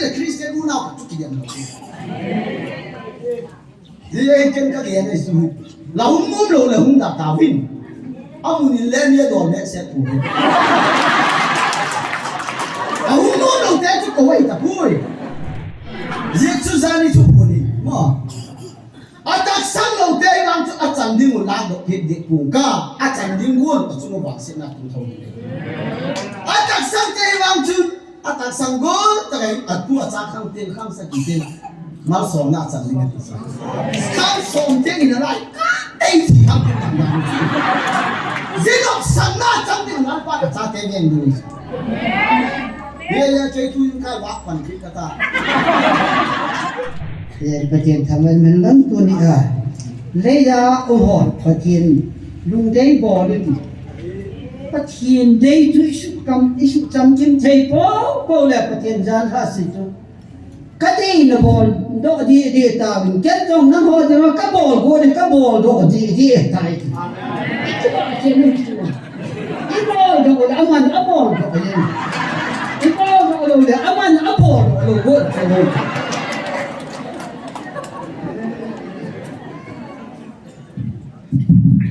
là Christian u nào chút cái điểm gì ấy chân cái gì này xuống là không muốn đâu là không đặt tàu vin ông nhìn lên như đồ mẹ sẽ phụ không muốn đâu thế chứ có vậy tập vui giết chú ra đi chụp đi mà anh ta sang đầu tiên mang cho anh chẳng đi một lần được hiện địa cùng cả anh chẳng đi luôn ở trong một bảng sẽ là cùng thầu anh ta sang đây mang cho anh ta sang gol tại anh tu anh sang khang tiền khang sang tiền mà sống na chẳng đi ngay khang sống tiền này lại đây thì khang tiền thằng nào dễ dàng sang na chẳng tiền nào bắt được sang tiền gì rồi bây giờ chơi thui cái vác phần kia taประเทศทำมันล้นตัวนี้เลยาโอ้โหประเทศลุงได้บ่อเลยประเทศได้ทุกสุกรรมสุกจำจิ้มใจโป้แล้วประเทศจานหาสิจุก็ได้นะบอลดอกดีตาวินแค่ต้องนั่งหัวจะมาก็บอลกูเนี่ยก็บอลดอกดีตายประเทศนึงอีบอลดอกอามันอาบอลดอกเนี่ยอีบอลดอกเลยอามันอาบอลดอกกู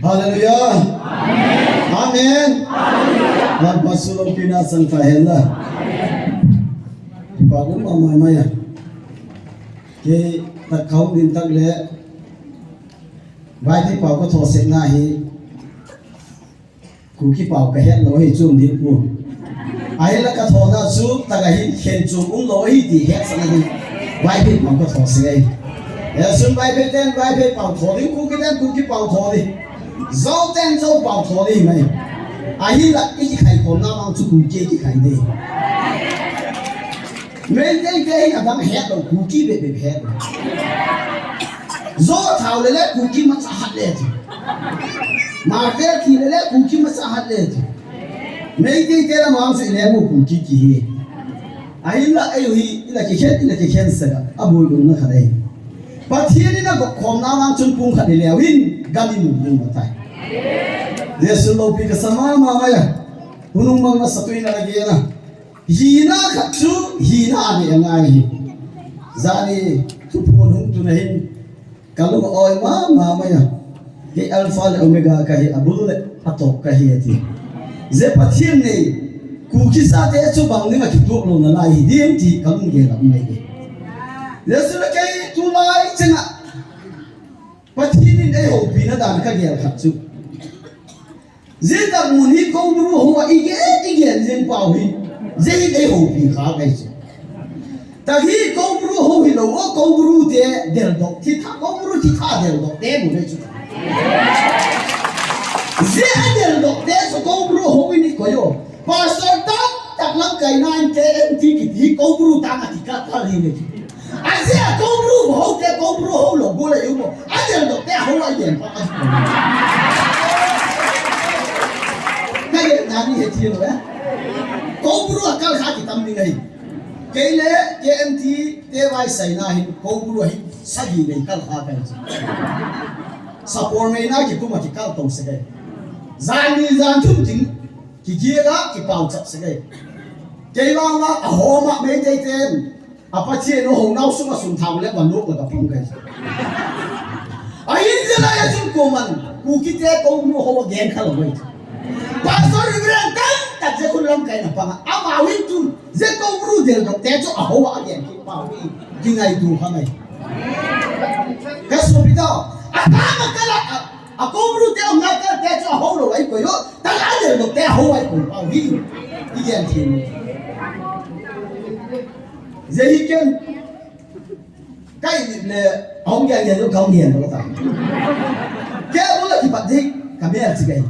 Hallelujah. Amen. Lan pasulong pinasang kahela. Bago mamaya. Ke takau din tagle. Vai thi pau ko tho sek na hi. Ku ki pau ka het lo hi chum din pu. Ai la ka tho na chu taga hi khen chum lo hi ti het sa na ni. Vai thi pau ko tho se ai. Ya sun vai pe ten vai pe pau tho din ku ki ten ku ki pau tho di. Dẫu tên dẫu bảo thọ đi mày ai là ít khai khổ nào mang chút cùi chê chỉ khai đi mấy cái là đang hét đầu cùi chi về hét dẫu thảo lấy cùi chi mà sao hạt lên mà về thì lấy cùi chi mà sao hạt lên mấy cái là mang sự lấy một cùi chi gì ai là cái khen sợ abu cũng nó khai đây và thiên đi nó có khom nào mang chân cung khai leo hin gali mu yung matay Yesu lo pi kasama mamaya hunung mga satuin na lagi na hina katsu hina ni angai zani tupon hung tunahin kalau oi mamaya hi alpha le omega kahi abul atok kahi ati ze pathian nei ku kisa te chu bang ni ma ki dok lo na lai diem ti kam ge lam nei Yesu le kai tu lai chenga pathian nei ho pi na dan ka ge khatsu Zeta muni kau buru hoa igen zen pau hi zai dei ho pi kha kai che ta hi kau buru ho hi lo kau buru te del dok thi tha kau buru thi tha del dok te mu le chu zai del dok te so kau buru ho ni ko yo pastor tak lam kai nan te en thi ki thi kau buru ta ma thi ka ta li ne a zai kau buru ho te kau buru ho lo go le yo mo a del dok te ho la yen pa cái này như thế nào đấy, câu bưu akal khá thì tâm đi ngay, cái này cái em thi cái vai say na hin câu bưu hi sai gì này kal khá cái gì, support này na cái cũng mà cái kal tông sẽ cái, gian chung chính cái kia đó cái bảo chấp sẽ cái vang là họ mà mấy cái tên, apa chia nó hồng nâu xuống mà xuống thang lấy bàn nước là gặp phong cái, ai in ra là chung của mình, cụ kia câu bưu họ ghen khá là vậy. Pastor Ibrahim tak je kun lam kai na pa ama win tu je ko bru del dok te cho a ho wa gen ki pa wi ki ngai tu ha mai ka so bi da a ka ma ka la a ko bru te on ka te cho a ho lo ai ko yo ta la del dok te ho ai ko pa wi ki gen ti je hi ken kai ni le ong gen gen lo ka ong gen lo ta ke bo la ki pa ji ka me a ji gai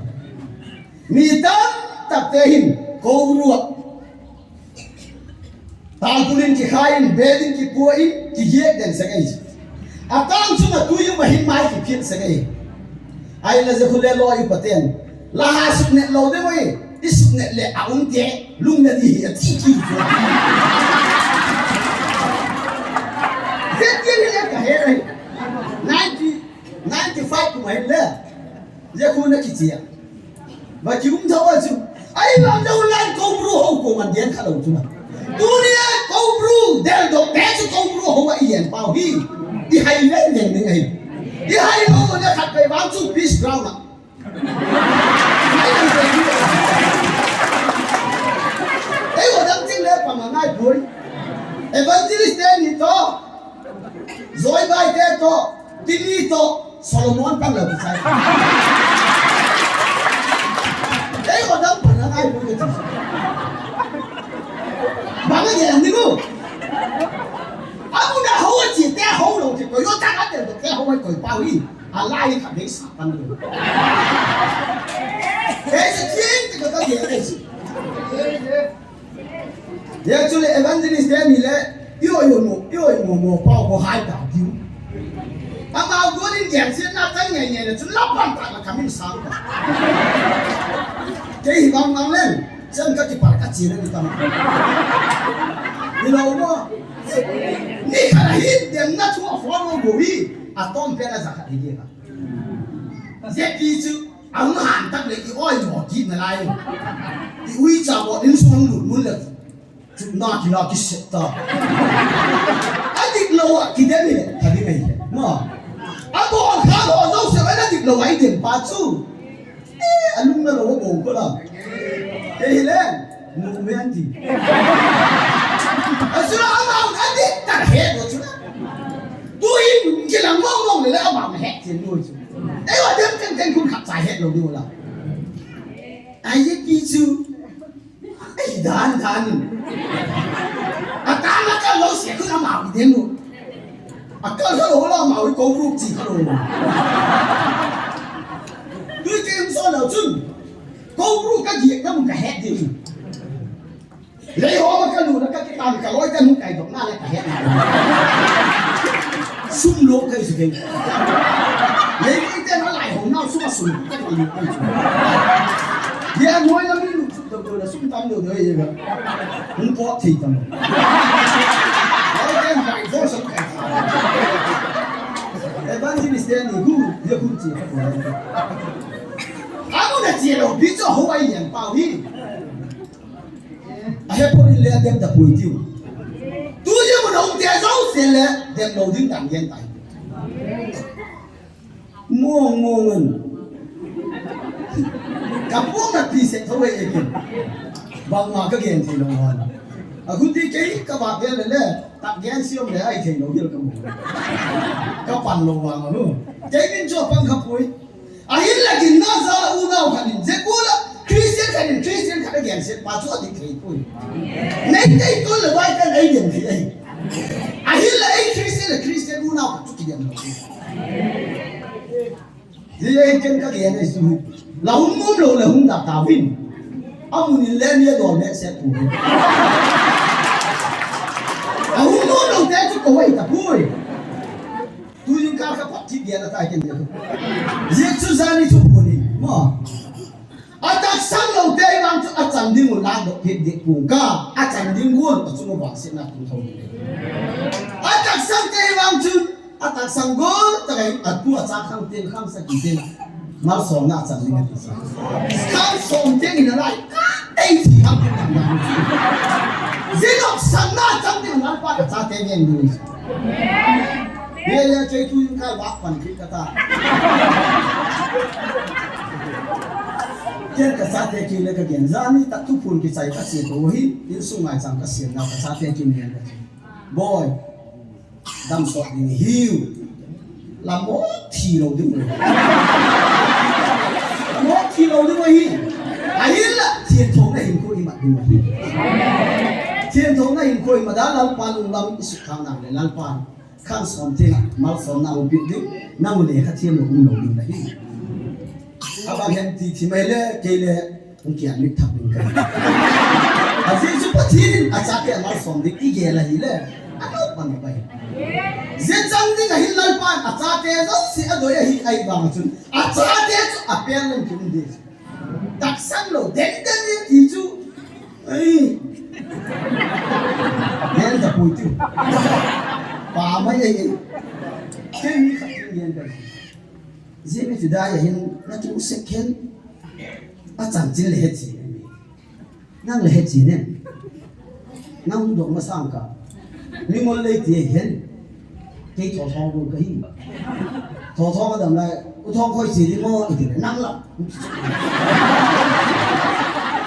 Mitan tak tehin kau ruak, tangkulin ki kain, bedin ki puain, ki hiek dan segai. Atang cuma tuyu mahin mai ki piet segai. Ai la zekule lo ayu paten, laha suk net lo de moi, isuk net le aung te, lung na di ati ki. Zeki le ka herai, 95 ku mahin le, zekuna ki tia. Và chúng tôi chứ ai làm đâu lại câu bru hậu của mình đến khá đầu chúng dunia câu bru đeo đồ bé cho công bố hậu ai hiện bao hi đi hay lên liền đấy này đi hay đâu mà khát về báo chút peace ground à ấy của đấng chính lễ bằng ngay thôi evangelist ni to rồi bài thế to tini to Solomon tăng lời sai ấy của đấng bằng ngay thôi bằng cái gì làm đi cô đã hậu chỉ té hậu rồi thì coi nó chắc ăn được té hậu hay coi bao đi lai khẳng định sắp ăn được thế thì thiên thì cái gì đấy giờ chú lệ evangelist đấy mình lệ yêu một bao một hai đạo cứu mà có đến giảng xin na tới ngày ngày là chú lắp hoàn toàn là cảm ơn sáng cái gì bằng lên chân cái gì phải cái gì đấy đi tao đi đâu mà ni khả hít điểm na chúa phó nó bổ đi tom bên là giặc đi kia dễ đi chứ ống hàn tắc lấy cái oi mỏ kịp mà lại cái uy chào bọn đến xuống lụt muốn lật chúng ta chỉ là cái sét ta anh định lâu à cái đấy này thật đi này mà anh bọn khá họ đâu sẽ phải là định lâu ấy điểm ba chú anh lúc đó là có bổ có đâu cái gì lên ngủ với anh gì anh chú là anh định tắt hết rồi chú tôi chỉ là mong để lấy bảo hết tiền nuôi chú ấy là đem cũng khắp giải hết rồi đi là ai biết gì chứ ấy đàn ta là cái lối sẽ cứ làm màu gì thế luôn cái lối là màu cái câu rút gì cái lối tôi kêu sao nào chứ câu rút cái gì nó một cái hết gì lấy hóa mà cái lối nó cái tàn cái lối cái một cái độc na lại cái hết xung lột cái gì vậy lấy cái tên nó lại hồn nào xung cái gì vậy nói là mình lục được là xung tâm được rồi vậy không có thì tầm nói cái này vô sự cái evangelist này gu chỉ anh muốn là chỉ là biết cho hậu ai nhận bao đi anh hãy coi lên đem tập bồi tiêu tôi chỉ muốn ông trẻ giáo sẽ là đem đầu tiên đảng dân tại mua ngân cặp bố mặt thì sẽ thôi vậy kì bằng mà cái gen thì nó ngon cũng thì cái các bạn biết là tập gen siêu để ai thì nó biết cái mồm các bạn lâu vào mà luôn cái bên chỗ bằng khắp cuối ai là cái nó ra u nào cái gì dễ quá là Christian cái gen sẽ bắt cho đi cái cuối nên cái tôi là vai cái ấy gen thì ấy ai là ấy Christian u nào cái chút gen thì ấy trên cái gen này xuống là không muốn đâu là không đặt tàu vin ông muốn lên như đồ mẹ sẽ phụ không muốn đâu thế chứ có ai tập vui tôi những cái phát triển điện là tại cái gì giết chú gia đi chụp đi mà anh ta sang đầu tiên mang cho anh chẳng đi một lần được hiện địa cùng cả anh chẳng đi luôn ở trong một sẽ là cùng thông anh ta sang đây mang cho anh ta sang gol tại anh tua sang không tiền không sang tiền mal sống na chẳng linh gì không sống tiền là lại đây thì không được làm gì nó sang na chẳng tiền là phải là cha tiền nhân đi bây giờ chơi thui những cái vác phần kia ta cái sa tiền kia là cái gì ra ni tắc thu phun cái sai cái gì đó hi tin sung mai chẳng cái gì nào cái sa tiền kia này boy đâm sọt đi hiu làm mốt thì lâu đứng rồi mốt thì lâu đứng rồi ấy là thiên thống này hình khôi mặt đứng rồi thiên thống này hình khôi mà đã làm quan làm sự khang nào để làm quan khang sống thiên mal sống nào biết được nào để các thiên lâu đứng đấy các bạn hiện thì mấy lẽ cái lẽ cũng kiện biết thằng mình cái à gì chút thiên à chắc cái mal sống đi cái gì là gì lẽ anh đâu bằng vậy dân dân thì cái hình lan pan à cha thế đó sẽ đôi hi ai bằng chút à cha thế chút à bèn lên chung đi đặc sản lo đến đến thì chú ấy nên tập bồi tiêu bà mấy ấy cái gì khác nhiên vậy riêng cái đó là hiện nó cũng sẽ khen à chẳng chỉ là hết gì năng là hết gì nè năng độ mà sang cả nhưng mà lấy tiền hiện cái thọ thọ của cái thọ thọ cái đầm này thọ khơi gì thì mua thì phải nắng lắm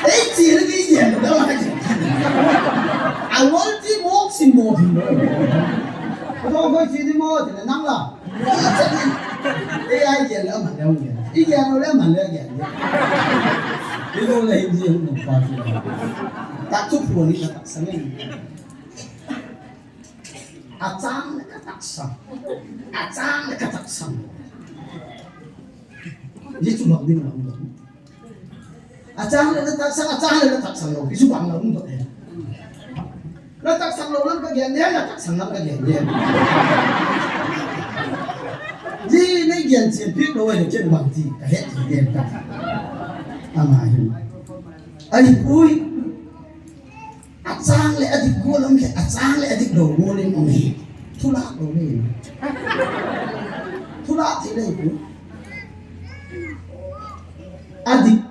ấy chỉ là cái gì đó là cái gì I want to walk xin mua thì nữa thọ khơi gì thì mua thì phải nắng lắm ai gì là mà đâu vậy ý gì đâu là mà đâu vậy cái đồ này gì cũng được qua thì tak chụp buồn đi là tak sang lên Achang là cái tak sang Achang là cái tak sang gì chú lòng đi lòng đó Achang là cái tak sang đâu cái chú bằng lòng đó nó tak sang lâu lắm cái gì nhé là tak sang lắm cái gì nhé gì này chuyện chuyện biết rồi là chuyện bằng gì cả hết thì tiền cả mà anh ui Achang lại adik gua lắm kìa Achang lại adik đầu gua lên ông gì thu lạc đầu lên thu lạc thế này cũng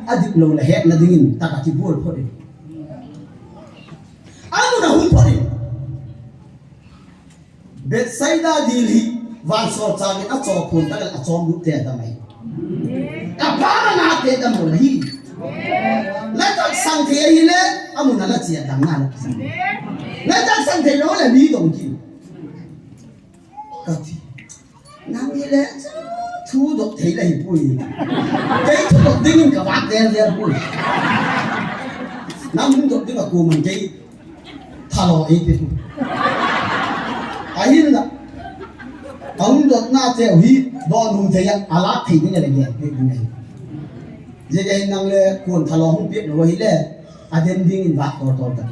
adik lâu là hết là dingin tak kaki gua thôi đi anh udah humpah đi Bethsaida dili van so chagi a cho phun ta a chom lu te ta mai a pa na te ta mo hi la ta sang the hi le amuna la chia dang na la ta sang the lo la ni dong ki ka ti na mi le thu do thei la hi pui cái thu do ding ka wa de de pui na mun do ding ka ko man cái thalo e pe ahin la ông đột na theo hi đo nung thấy ala thì cái này là cái này giờ cái năng le cuốn thalo không biết rồi le adem ding in vác to to ta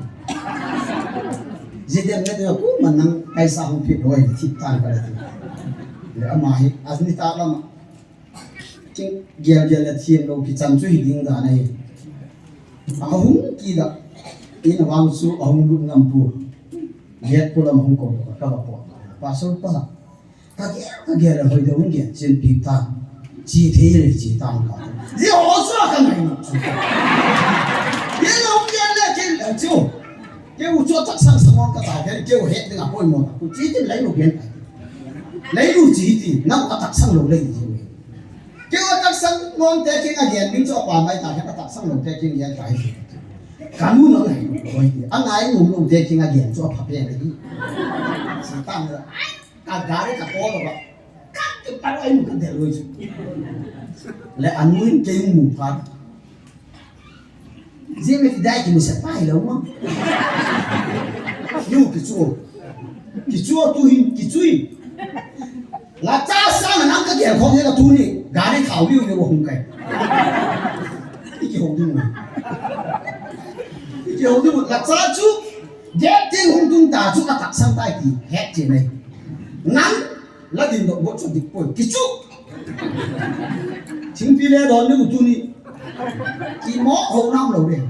giờ cái này là cũng mà năng cái sao không biết rồi thì tan cái này le ama hi asni ta lắm chính giờ giờ là thiên đâu cái chăm chú ding đó này ông kia đó in wang su ông lúc ngâm pu hết pu làm không có các bạn bỏ pasal pa kage là hồi đầu nghe trên bị ta chỉ thế là chỉ tăng cả gì họ sao cái này cái ông nghe là cái là chú cái u cho chắc sang sang cái tàu cái kêu hết cái ngồi một cũng chỉ cái lấy lục hiện lấy lục chỉ thì nó có chắc sang lục lên gì cái chắc sang ngon thế cái nghe mình cho qua mấy tàu cái chắc sang lục thế cái nghe cái cảm ơn nó này rồi anh ấy ngủ lục thế cái nghe cho pháp cái này chỉ tăng rồi gari ka polo ba cái tao ai muốn cái rồi lại anh muốn cái mù phạt riêng cái đại thì mình sẽ phải đâu mà nhưng cái chúa tu hình cái chui là cha sang là năm cái gì không thế là tu này gari khảo lưu như một cái không đúng rồi cái không đúng là cha chú ghét tiếng không đúng ta chú là thật sang tay thì hết chuyện này nắng là điểm độ bộ cho địch bồi cái chú chính vì lẽ đó nếu mà tu ni chỉ mó hậu năm đầu đây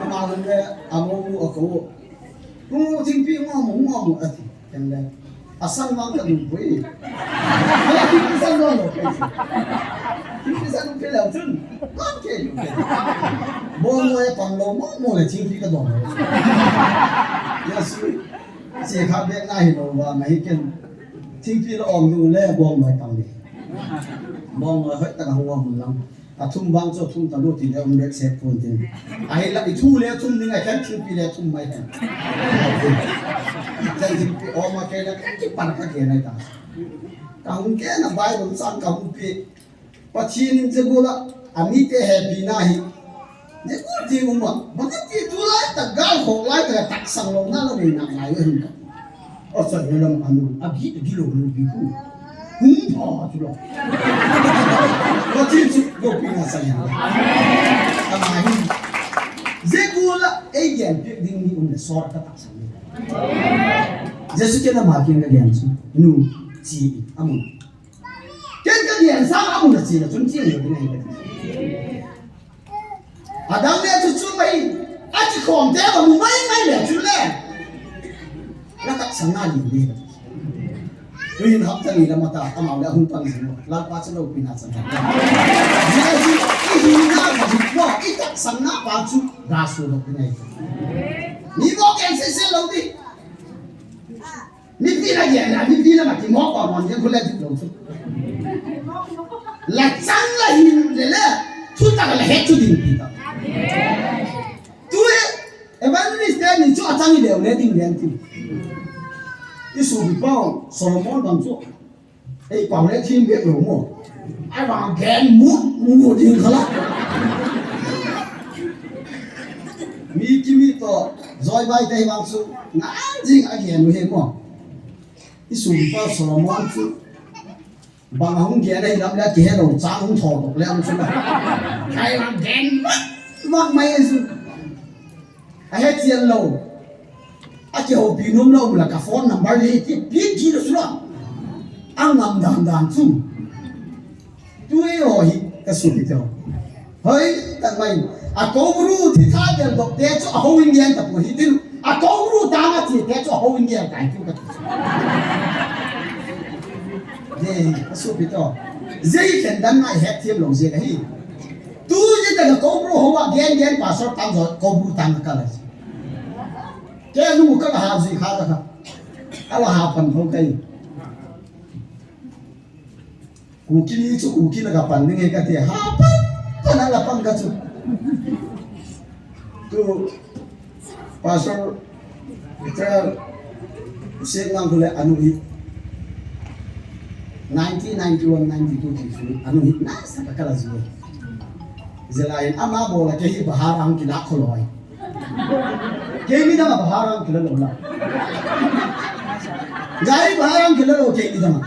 mà hôm nay amo ở cổ cũng chính vì ngon ở thì chẳng lẽ sang mang cái điểm bồi hay chính vì sang ngon rồi chính vì sang cái lẩu chân ok bố người bằng lỗ mỏ là chính vì cái đó Yes, chị khác biết ngay rồi và mấy cái chính vì nó ổn định lên bom mới tăng đi bom mới hết tất cả không ổn lắm thum bang cho thum tao thì ông biết sẽ phun tiền ai là bị thu lên thum như này cái chính vì là thum mấy này cái chính vì mà cái là cái bản cái này ta không cái là bài cũng sang không bị và chín cái gọi là anh ấy happy này nếu có gì mà cái gì tu lại ta gal khổ lại ta tắc sang lâu na là mình nặng lại hơn cả ở sao nó làm ăn à biết cái lỗ nó bị cũ bỏ chú lỗ có chuyện gì đâu bị ngã sang nhau à mà dễ cũ là ai gen biết đi đi ông để sort ta tắc sang nhau giờ sự kiện là mà cái gen chứ nu chỉ amun cái gen sang amun là chỉ là chúng chỉ là cái này Adam này chú chú mày, anh chỉ còn thế mà mấy lẻ chú lẻ, nó cắt sáng nay gì đi, vì nó hấp dẫn là mà ta mạo là hung tăng gì nữa, là ba chân đâu bị nát sáng nay, giờ chú cái gì nào mà chú bỏ cái cắt sáng nay ba chú ra số được cái này mi mò cái sẽ lâu đi mi phi là gì là mi phi là mà cái mò còn còn cái là chụp lâu chút là chẳng là hình để là chút ta là hết chút đi ta tôi evangelist này cho anh đi đều lấy tiền liền tiền cái số bị bao Solomon làm cho ấy quảng lấy thiên biết rồi mà ai bảo ghen mua tiền khá lắm mi kimi to rồi bay đây vào số ngã gì anh ghen người mà cái số bị bao Solomon chứ bằng không ghen đây làm ra kia đâu trang không thò được lên chứ mà ai bảo ghen mất mày chứ ai hết tiền lâu ai kêu bị nôm lâu là cả phone number đi thì biết gì được rồi anh làm đàn chú tôi hỏi cái số đi theo hơi tận mày câu ru thì thay tiền độc để cho hậu sinh viên tập hội tin câu ru ta mà chỉ để cho hậu sinh viên cái cái này cái số đi theo dây hiện đang này hết thêm lòng dây cái tôi chỉ là câu ru hậu gen gen passport tam rồi câu ru tam cái này cái nó một cái là gì khác đó cái là hạt phần không cây Kuki itu kuki nak kapan ni kita dia apa? Mana lapan kacu? Tu pasal kita senang boleh anu hit 1991 92 anu hit nas tak kalah semua. Selain ama bola kehi baharang kita koloi. Kehi dah baharang kita lola. Jai baharang kita lola kehi dah.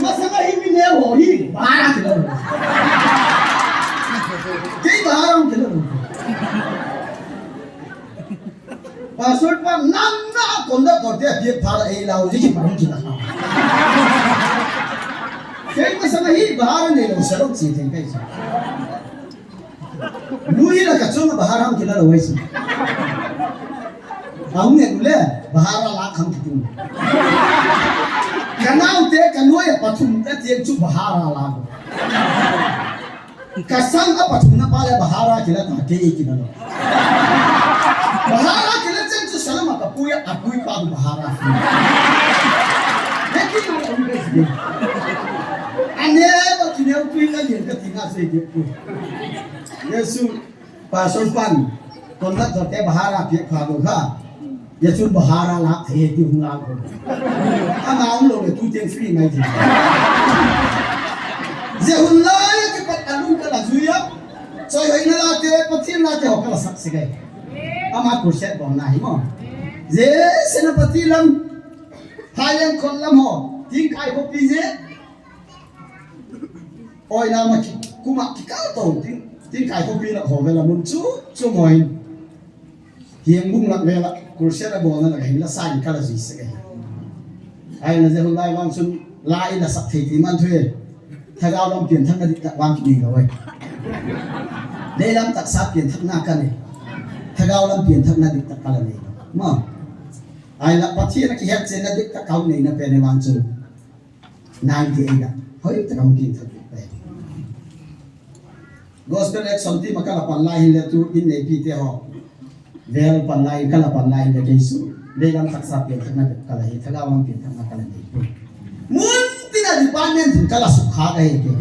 Masa ini ni awak ni barang tu, kau barang tu. Pasal apa? Nana konda korte dia pada elau jadi barang kita. Kau masa ini barang ni lo serok sih tengkai sih. Lui lah kacau barang kita lo wes. Kamu ni boleh barang lah kamu tu. Kanau te kanoi pathum ta tiang chu bahara la kasang a pathum na pala bahara kila ta ke ki na bahara kila chen chu salama ka puya apui pa bahara lekin na undes ge ane ba kine pui na yen ka tinga se ge pu yesu pasal pan konda te bahara phe kha do kha Yesus bahara lah, hei tu hungang ko. Ama orang lo tu tiang free mai je. Zehun lah yang cepat alun kalau zuya, so yang ini lah te pati lah te okala sak segai. Ama kurset bom nahi mo. Ze senapati lam, hayang kon lam ho, ting kai ko pije. Oi nama kuma kikal to, ting kai ko pije nak ho vela muncu, cumoin. Hiang bung nak vela. Kursi ada bawa nak hilang sain kalau sih segai. Ayah nazar Allah wangsun lain lah sak thei timan thuê. Thagao lam tiền thắc na đi tak wang kini kawai. Đây lam tak sap tiền thắc na kan ni. Thagao lam tiền thắc na đi tak kala ni. Ma. Ayah lah pasti nak hiat sen na đi tak kau ni na pene wangsun. 98 dah. Hoi tak kau kini thak pe. Gospel ek somti maka lapan lain le tu in nei pi te ho.Vel panai kala panai de Yesu lelam taksa pe thana kala he thagawang pe thana kala ni mun tina department kala sukha ga he ke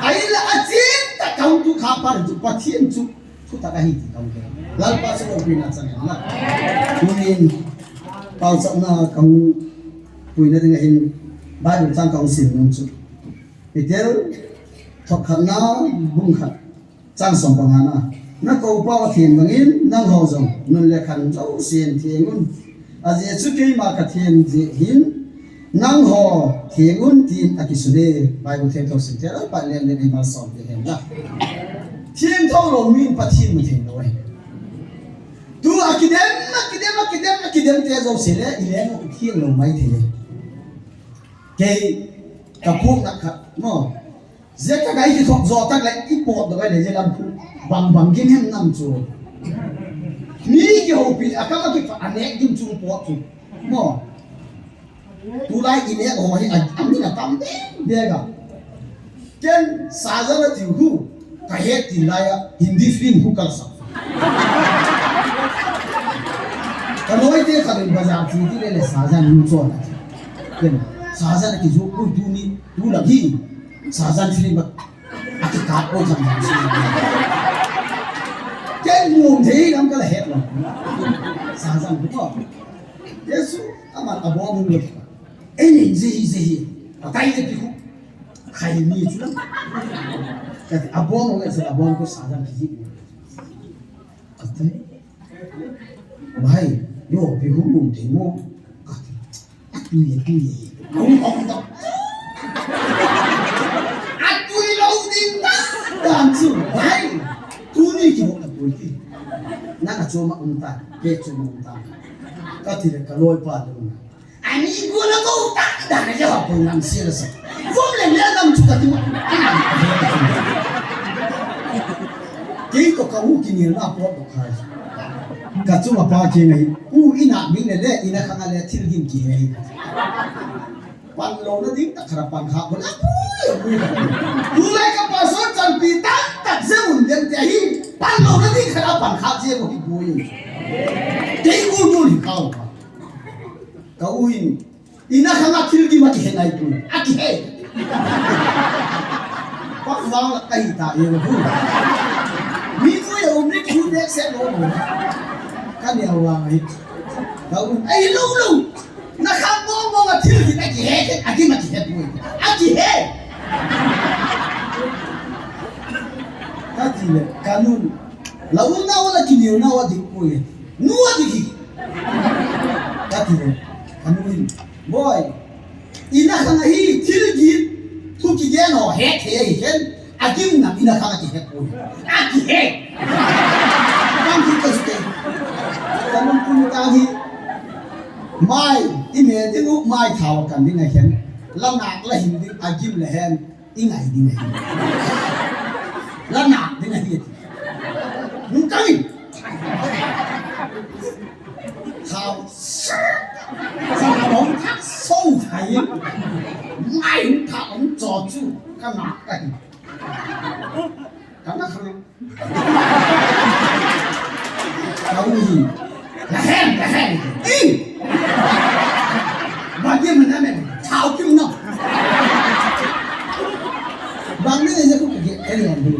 aila achin ta kaun tu kha par tu pathian chu thu ta ga hi ti kaun ke lal pa so pina chang na kunin pau sa na kaun puina de hin bible chang kaun sin nun chu pitel thok khana bung khat chang som pangana na câu bao thiền bằng in năng hồ rồng nun lệ khẩn dấu xiên thiền ngun à dễ chút cái mà cả thiền dễ hiến năng hồ thiền ngun tin à kisu de bài một thiền thâu sinh thế đó bài lên lên mà sòng để hem là thiền thâu lòng min bắt thiền một thiền rồi tu akidem thế dấu xiên đấy ile một thiền lòng mấy thế cái kapuk nak mo zeka gai ki thok zo tak lai ipot do gai le jelam bang gin hem nam chu ni ki ho pi akama ki anek dim chung pot chu mo tu lai ine ho hi am ni na tam de ga ken sajana tiu ka het tilaya Hindi film hu kal sak kanoi te khalin bazar ti ti le sajan hu cho na ken sajan ki jo ko tu ni tu lagi sajan film ak ka ko jam ken ngum thei nam kal het lo sajan ko yesu amat abom lo ene zehi atai te ku khai ni chu cái abon nó sẽ abon có sản ra cái gì cái thế vậy yo bị hung mùng thì mua cái tui không đâu tui lâu đi đó làm gì vậy tui đi kiểu là tui đi nãy là cho mà ta cái cho mà ta cái thì cái lối qua luôn anh đi qua nó có ta đã cái học cùng làm gì là sao không lên làm chút cái mà cái có câu kinh nghiệm là bớt được hay cái chỗ mà bao nhiêu này ina mình này ina khang này thiệt kim kỳ này pan lô nó dính tất cả pan khác còn lại cái bao số chân bị tát dễ muốn đem chạy pan lô nó dính cả pan khác dễ một cái bùi cái luôn không câu ina khang thiệt kim kỳ này tu cái bắt vào là cái ta yêu luôn mình phải ôm lấy khu đất sẽ lo rồi cái điều này đâu ấy lâu nó không mong mà thiếu gì cái gì hết cái mà chỉ hết vui cái gì hết cái gì này kanun lâu nào là cái điều nào thì vui nuốt gì cái gì này kanun boy ina khang hi thiếu gì thu chi gen ho hết thế hết akim na ina khang chi hết vui cái hết không thì cái gì kanun kun ta hi mai ime đi ngủ mai thảo cần đi ngày hen lâm nạc là hình đi akim là hen đi ngày lâm nạc đi ngày gì muốn cái thảo sao bóng thắt sâu thầy mai thảo ông trò chú cái nạc cái nó không đâu gì là hen đi mà kia mình nói thảo kim nó bằng cái này cũng cái này được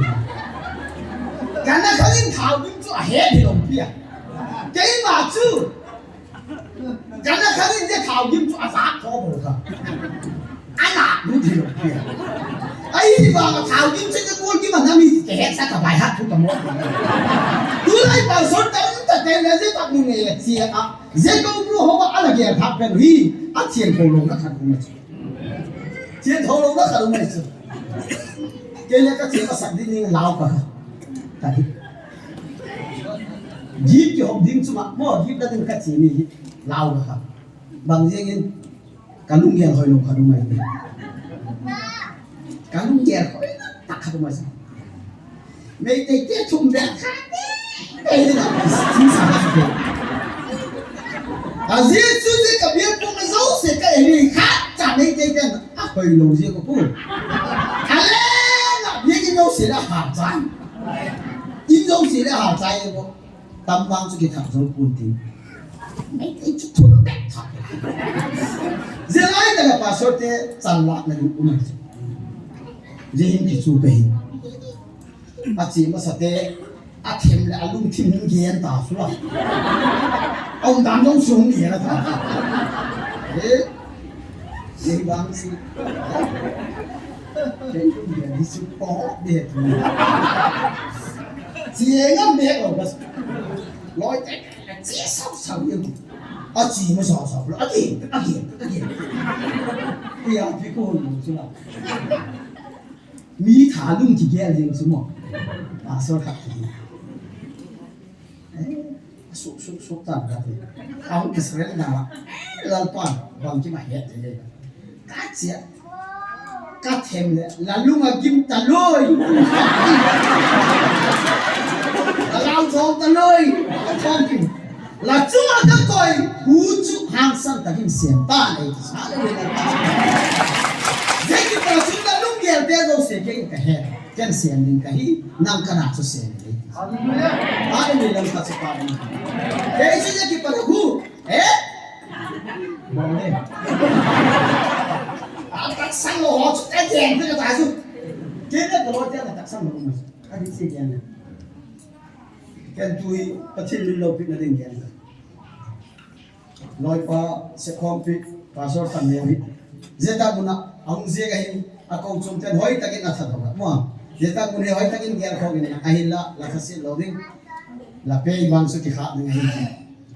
cái nó không nên thảo kim cho hết thì đồng kia cái mà chứ cái nó không nên cái thảo kim cho giá có bộ cả anh là đúng thì đồng kia ấy mà thảo kim trên cái cuốn kia mà nó bị cái hết sao cả bài hát cũng cầm một cứ lấy vào số tấm cái này rất đặc biệt này chị ạ rất công phu họ bảo là cái tháp cái gì tiền thầu lông nó khăn không này tiền thầu lông nó khăn không này chứ cái này các chị có sẵn đi nên lao cả tại dịp cái hôm đêm chung mà mua dịp đã đến các chị này lao cả bằng riêng in cả lung nghèo hồi lông khăn không này cả lung nghèo hồi tắc khăn không này mấy cái tiết thùng đẹp khác đây là chính xác rồi à riêng chú riêng cả biết cũng là dấu sẽ cái gì khác chả nên cái tên hơi lâu riêng của cô à lên là biết cái dấu sẽ là hạt trái in dấu sẽ là hạt trái của tâm vang cho cái thằng dấu cuốn tím mấy cái chút thùng đẹp thật riêng ai là bà số thế chẳng lạc là những cái này riêng cái chú cái à chỉ mà sao thế à thêm là lung thêm những cái ta số ông đàn ông xuống gì là thật đấy gì bằng gì cái gì đi xuống có đẹp chỉ ngắm đẹp rồi bas nói cái chỉ sâu như à chỉ mà sâu là gì bây giờ cái cô như thế nào mi thả lung chỉ cái gì số một à số khác gì số tạm ra thì ông Israel nào là toàn bằng cái máy hết thế các chị các thêm là lúc mà kim ta lôi là lao thong ta lôi thong kim là chúa đã coi vũ trụ hàng sang ta kim xiên ta này sao đấy cái bà chúng ta lúc kia te zo se ke ka he ken se ning ka hi nam kana chu se ni hallelujah ani ni lam ka chu pa ni ke isi je ki pa hu boleh tak sang lo ho chu te jen te ta su ke ne ko te na tak sang lo mu ani se jen ken tui pathin min lo pin na ding jen loi pa se khom pi pastor tam ne wi zeta buna ang je ga hin akong chung ten hoi takin na thak ba mo zeta bune hoi takin ger kho gin ahilla la khasi loading la pe bang su ki kha ni hin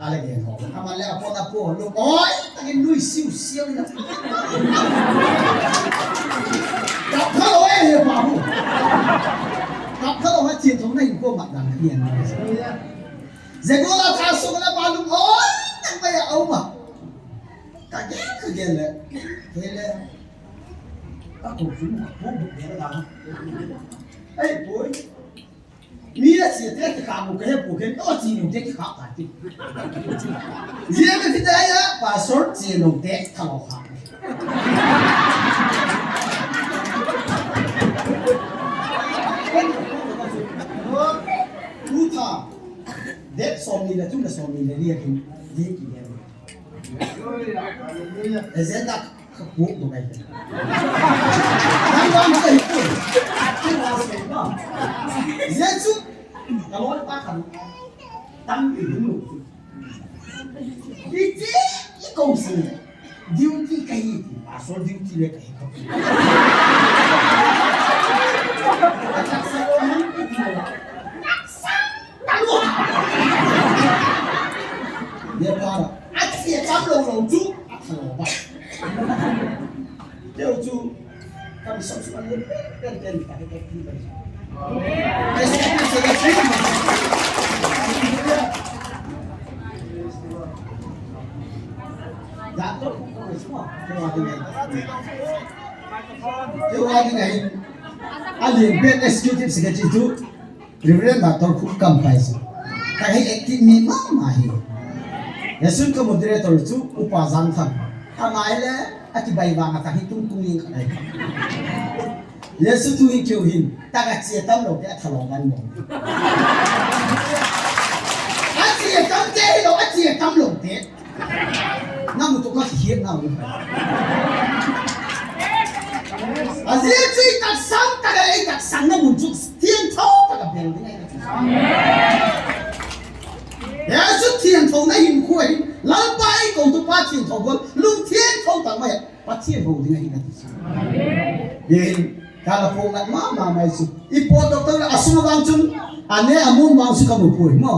ala ge kho amale apon apo lo oi takin nui siu siu na ka kho he pa hu ka kho ha chin thong na hin ko mak dang hian zegola tha su la malum oi nang ba ya au ma ta ge ka ge le hele các cổ phiếu của bố bụng để làm ấy bố mi là chỉ thế cái khám một cái bộ cái nó chỉ dùng thế cái khám phải chứ riêng cái thứ đấy á và số chỉ dùng thế thằng họ khám tú thà đẹp sòng đi là chúng là sòng đi là riêng cái gì kì niệm để diễn đạt bố của mày anh đang cái cái là gì đó dễ chút là nói ba khẩn tăng thì đúng đủ đi chứ cái công sự duty cái gì thì bà số duty là cái không tăng luôn giờ qua rồi anh sẽ chăm lâu lâu chút anh thằng bà Điều chú kami sống xuống lên tên tên cả cái gì vậy? Cái gì cái gì dạ tốt không phải xuống Điều hòa thế này anh liền bên executive secretary chú Reverend Dr. Khúc cầm phải sự cái hay active mi mà hiểu Yesus ke moderator chú upazang thằng anh ai lẽ ati bai bang ata hitung tunging kai Yesu tu hikiu hin taga chia tam lo ke thalongan mo ati tam te lo ati tam lo te nam tu ka hiet na mo azia chui tak sang taga ei tak sang na mun chu tien thau taga bel ding ai Yesu tien thau na hin khuai lam pai ko tu pa tien thau gol lung tien thau ta mai pa tien ho ding ai na yin kala phong na ma mai su ipo doctor asuma bang chun ane amun bang su ka mu pui mo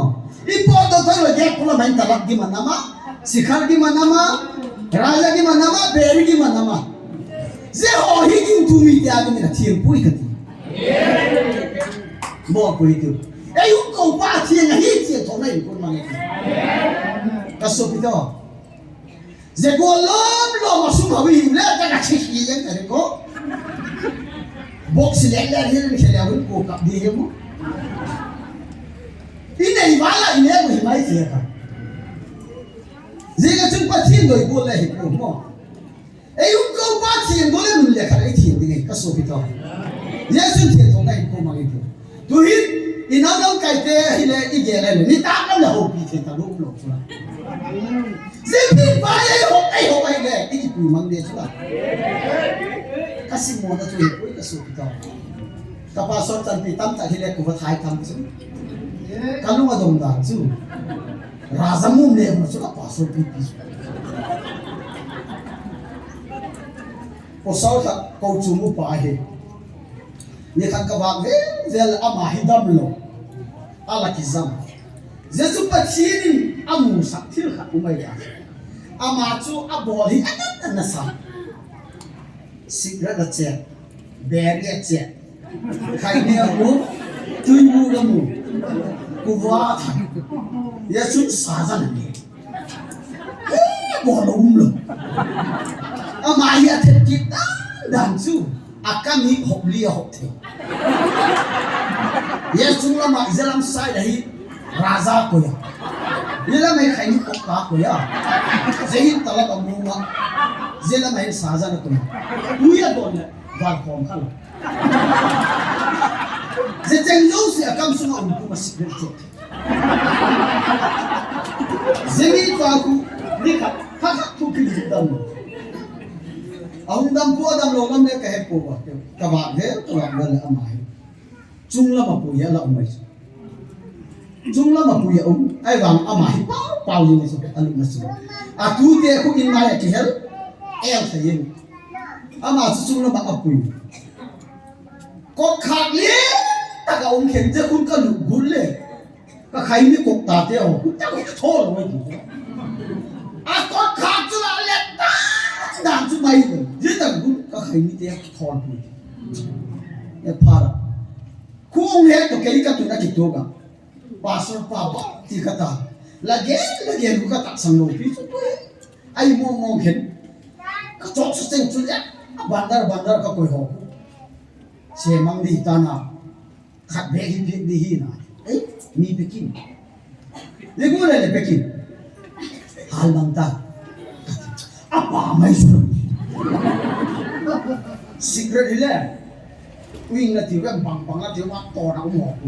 ipo doctor lo je pula main talak gi manama sikhar gi manama raja gi manama beri gi manama je ho hi gi tu mi ya gi na tien pui ka ti mo pui tu ai u ko pa tien na hi tien thau na yin kun mang ka so pi to je go lo ma su ma wi le ta ka chi hi yen ta ko box lek la hiền cái là vẫn cố cặp đi hết mà, cái này vả lại nhé mà mấy gì cả, gì cái chúng ta thiên đội buôn lại hết mà, ấy chúng câu ba thiên buôn lại mình lại khai thiên thì này cái số bị to, nhớ chúng thiên thằng này cũng mang đi, tôi hít, in nào đâu cái thế thì này cái gì này, ni ta cũng là hộp bị thiên ta lúc lúc rồi, gì thì phải hộp ấy này, cái gì cũng mang đi rồi. Kasi mo na tuwi ko kaso ito. Kapasok tan pitam ta hile ko thai tham su. Kalu ma dong da su. Razamum le mo su kapasok pipi. Ko sau ta ko chu mu pa he. Ni khan ka wak ve zel ama hidam lo. Ala ki zam. Jesu pa chini amu sak thil kha umai ya. Ama chu abol hi anan na sa. Secret là chết, bé là chết, khai nhớ mu, tui mu là mu, cô vợ thằng, giờ chút xả ra này, bỏ đúng luôn, mà hiện thực kịch đàn chú, kami học lia học thế, giờ chúng là mà giờ làm sai đấy, raja cô ya, giờ là mấy khai nhớ học cả cô ya, giờ hiện tại là bằng mu mà. Zela main saza na tuh, uya don na, wal kom kal, จะเจงรู้สิอาการสมองกูมาสิเกิดเจ็บจะมีฟ้ากูนี่ครับถ้าทุกข์ที่ดำเอาดำพัวดำโลดำเนี่ยก็เห็นกูว่ากระบะเด้อกระบะเงินละไม่จุงละมาปุยละไม่จุงละมาปุยไอ้วางอาไม่เป่าอยู่ในสุดอารมณ์สุดอาทูเดียกูอินมาอย่างที่เฮลเอลเสียงอามาจุงละมาอาปุยก็ขาดเลยแต่ก็องค์เข็นเจ้าคุณก็หลุดบุญเลยก็ใครไม่กบตาเจ้าคุณจะโทษไว้ดีอาก็ขาดจุลาเล็ดตาด่างจุไม่เลยยิ่งแต่คุณก็ใครไม่เจ้าทอนคุณเนี่ยพาระคู่องค์เห็นตัวแกนี่ก็ตัวนักกิจตัวกันpasal papa ti kata lagi lu kata sang lopi tu ai mo hen ka chok su teng chu ya bandar ka koi ho se mang di tana khat be di hi na mi pekin le go le pekin hal mang ta apa mai su secret ile wing na ti wang pang na ti wa to na mo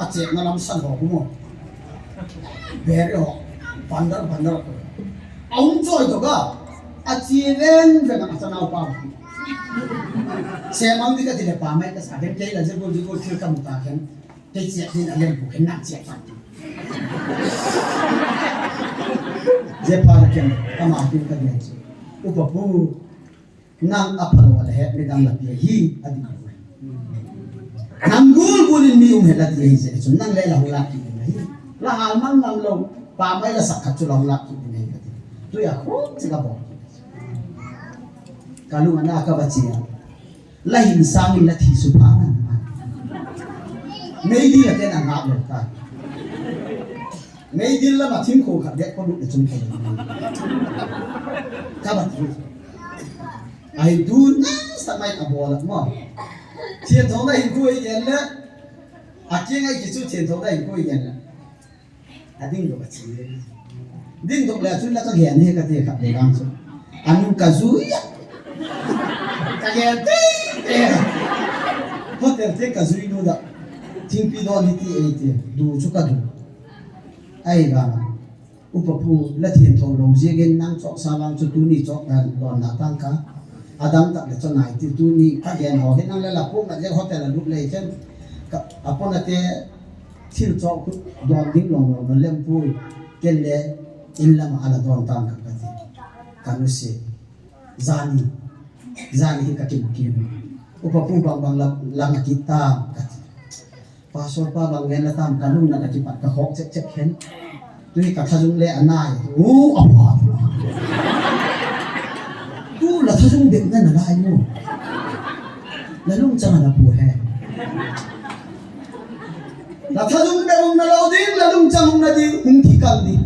aceh ngalam san ho mo bere ho bandar ko aun joy to ga achiren ve na sana pa se mang di ka dile pa mai ka sa den ke la je go thil kam ta ken ke che din alen ko ken na che fa je pa na ken kama tin ka dia che upapu nang apal wala he ni dang la hi adi nanggul kunin miung helat yehi se so nang lela hulaki ni la halman nang lo pa mai la sakhat chu long laki ni tu ya ko siga bo kalu ana ka bachia la hin sang la thi su pa na nei di la ten anga lo ta nei di la ma thin ko kha de ko lu de chum ko ka ba tu ai du na sa mai abola mo thiên thấu này hình cuối yên đó à kia ngay cái chút thiên thấu này hình cuối yên đó à đinh được chỉ đinh được là chúng ta có hiện hay cái gì khác để làm sao anh cả dúi cái hiện thế có thể thế cả dúi nữa đó thiên pi đó đi thì đủ chút cả đủ ai và upapu là thiên thấu đầu riêng gen năng chọn sao làm cho tu ni chọn là đoàn nát tăng cả Adam tak le chonai ti tu ni ka gen ho hinang le la pu na je hotel la luk le chen apon ate thil cho ku don ding long no lem pu ken le in lam ala don tan ka ka ti kanu se zani hi ka ki ki upa pu bang lang kita ka ti pasor pa bang gen la tam kanu na ki pat ka hok chek hen tu ni ka thajung le anai apa tu là thằng dung định nên là ai mua là lúc chẳng là phù hè là thằng dung định là lâu đi là lúc chẳng là đi hung khí cần đi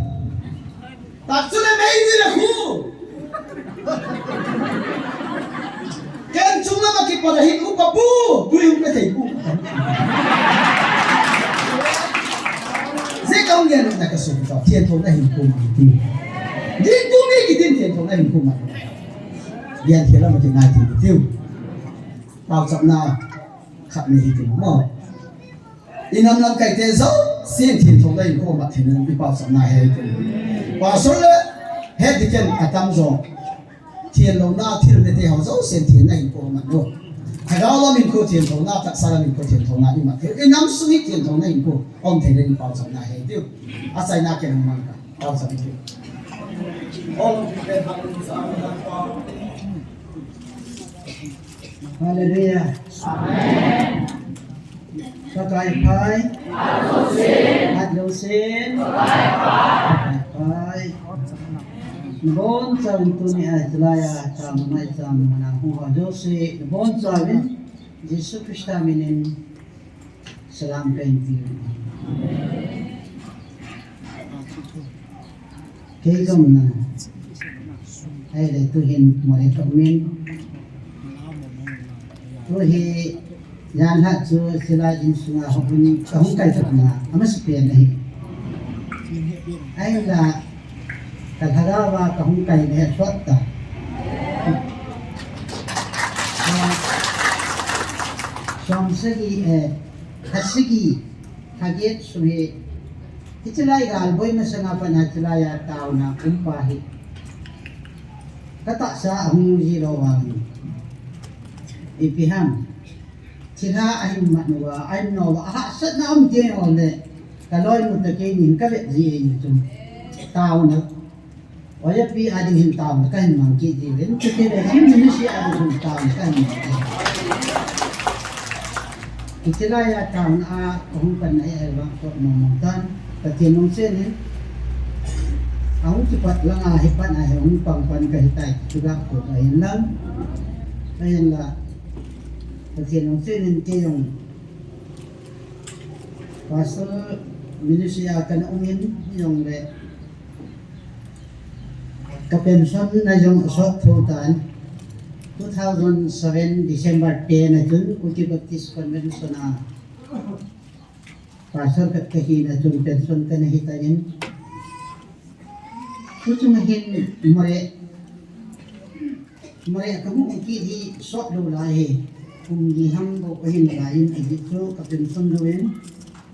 đặt cho nên mấy gì là khu cái chúng nó mà kịp vào là hít úp bắp bu tôi không có thể bu dễ công nhận là cái số đó thiên thổ này hình cùng thì đi tu đi cái thiên thổ này hình cùng mà Biar kita macam ngaji betul. Pau sabna khap ni hitung mo. Inam lam kai te zo sin thiên thong dai ko ma thin bi pau sabna he. Pa so le he diken atam zo. Thiên lo na thil ne te ho zo sin thiên nai ko ma no. Hai đó lo min ko thiên thong na tak sala min ko thiên thong na ima. Inam su hi thiên thong nai ko om the ne pau sabna he tu. Asai na ke mang ka. Pau sabna tu. All of the Hallelujah. Amen. Pakai pai. Adosin. Pakai. Bon cawin tu ni ajalaya cam mai cam mana huwa dosi. Bon cawin Yesus Kristus minin salam penti. Kaya kamu na. Ay le tuhin mo ikamin. Tu hi yan hat tu sila insunga hopuni kahung kai tak na amas pian nahi ai la kadharawa kahung kai ne swatta som segi hasigi haget suhe Icilai gal boy masanga pana cilaya tau na umpahi kata sa ang zero wang ipiham cila ahim matnuwa ahim no ha sat na am je ole kaloi mutakenin kavet ji itu tau na Oya pi ading hin tau na kan mangki jilen kete him Malaysia ading hin tau na kan Icilaya tau na kung panay ay wang ko mamutan Patinong sinin, ang cepat lang ahipan ay ang pangpan kahitay juga ko ayun lang patinong sinin kayong pasal Malaysia kan umin yung kapensyon na yung asok full-time 2007 December 10 na dun Uji Baptist Convention na pasal kat kahina jung pension kan hitayin tujumahin more kamu ki di sok do lahi di ham bo kahin lain itu ka pension doin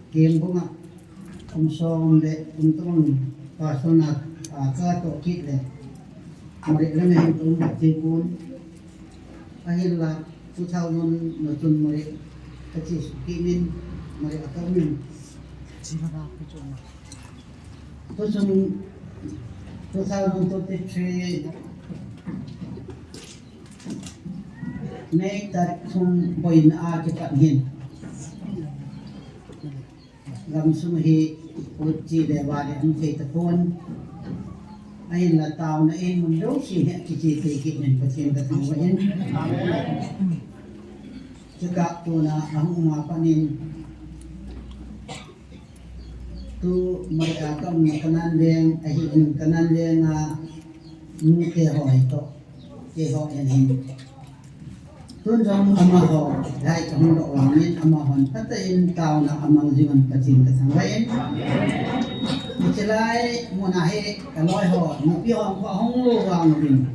kem bunga som de untung pasal na ka to ki le more lang hin tung tipun kahin la 2000 na tun more kachis kinin more akamin Tusung 2023 May tarik sung boy na akipat hin Gam sumahi uji dewali ang kitapon Ayun la tao na mundo siya kiciti-kit ng pasyen katangwain Tsaka ito na ang umapanin tu mereka kan makanan yang ahin kanan yang mute ho itu ke ho yang hin tu jam amaho dai kamu do wangin amahon patain tau na amang jingan pacin katangwain celai munahe kaloi ho mupi ho ko hong lo wang rin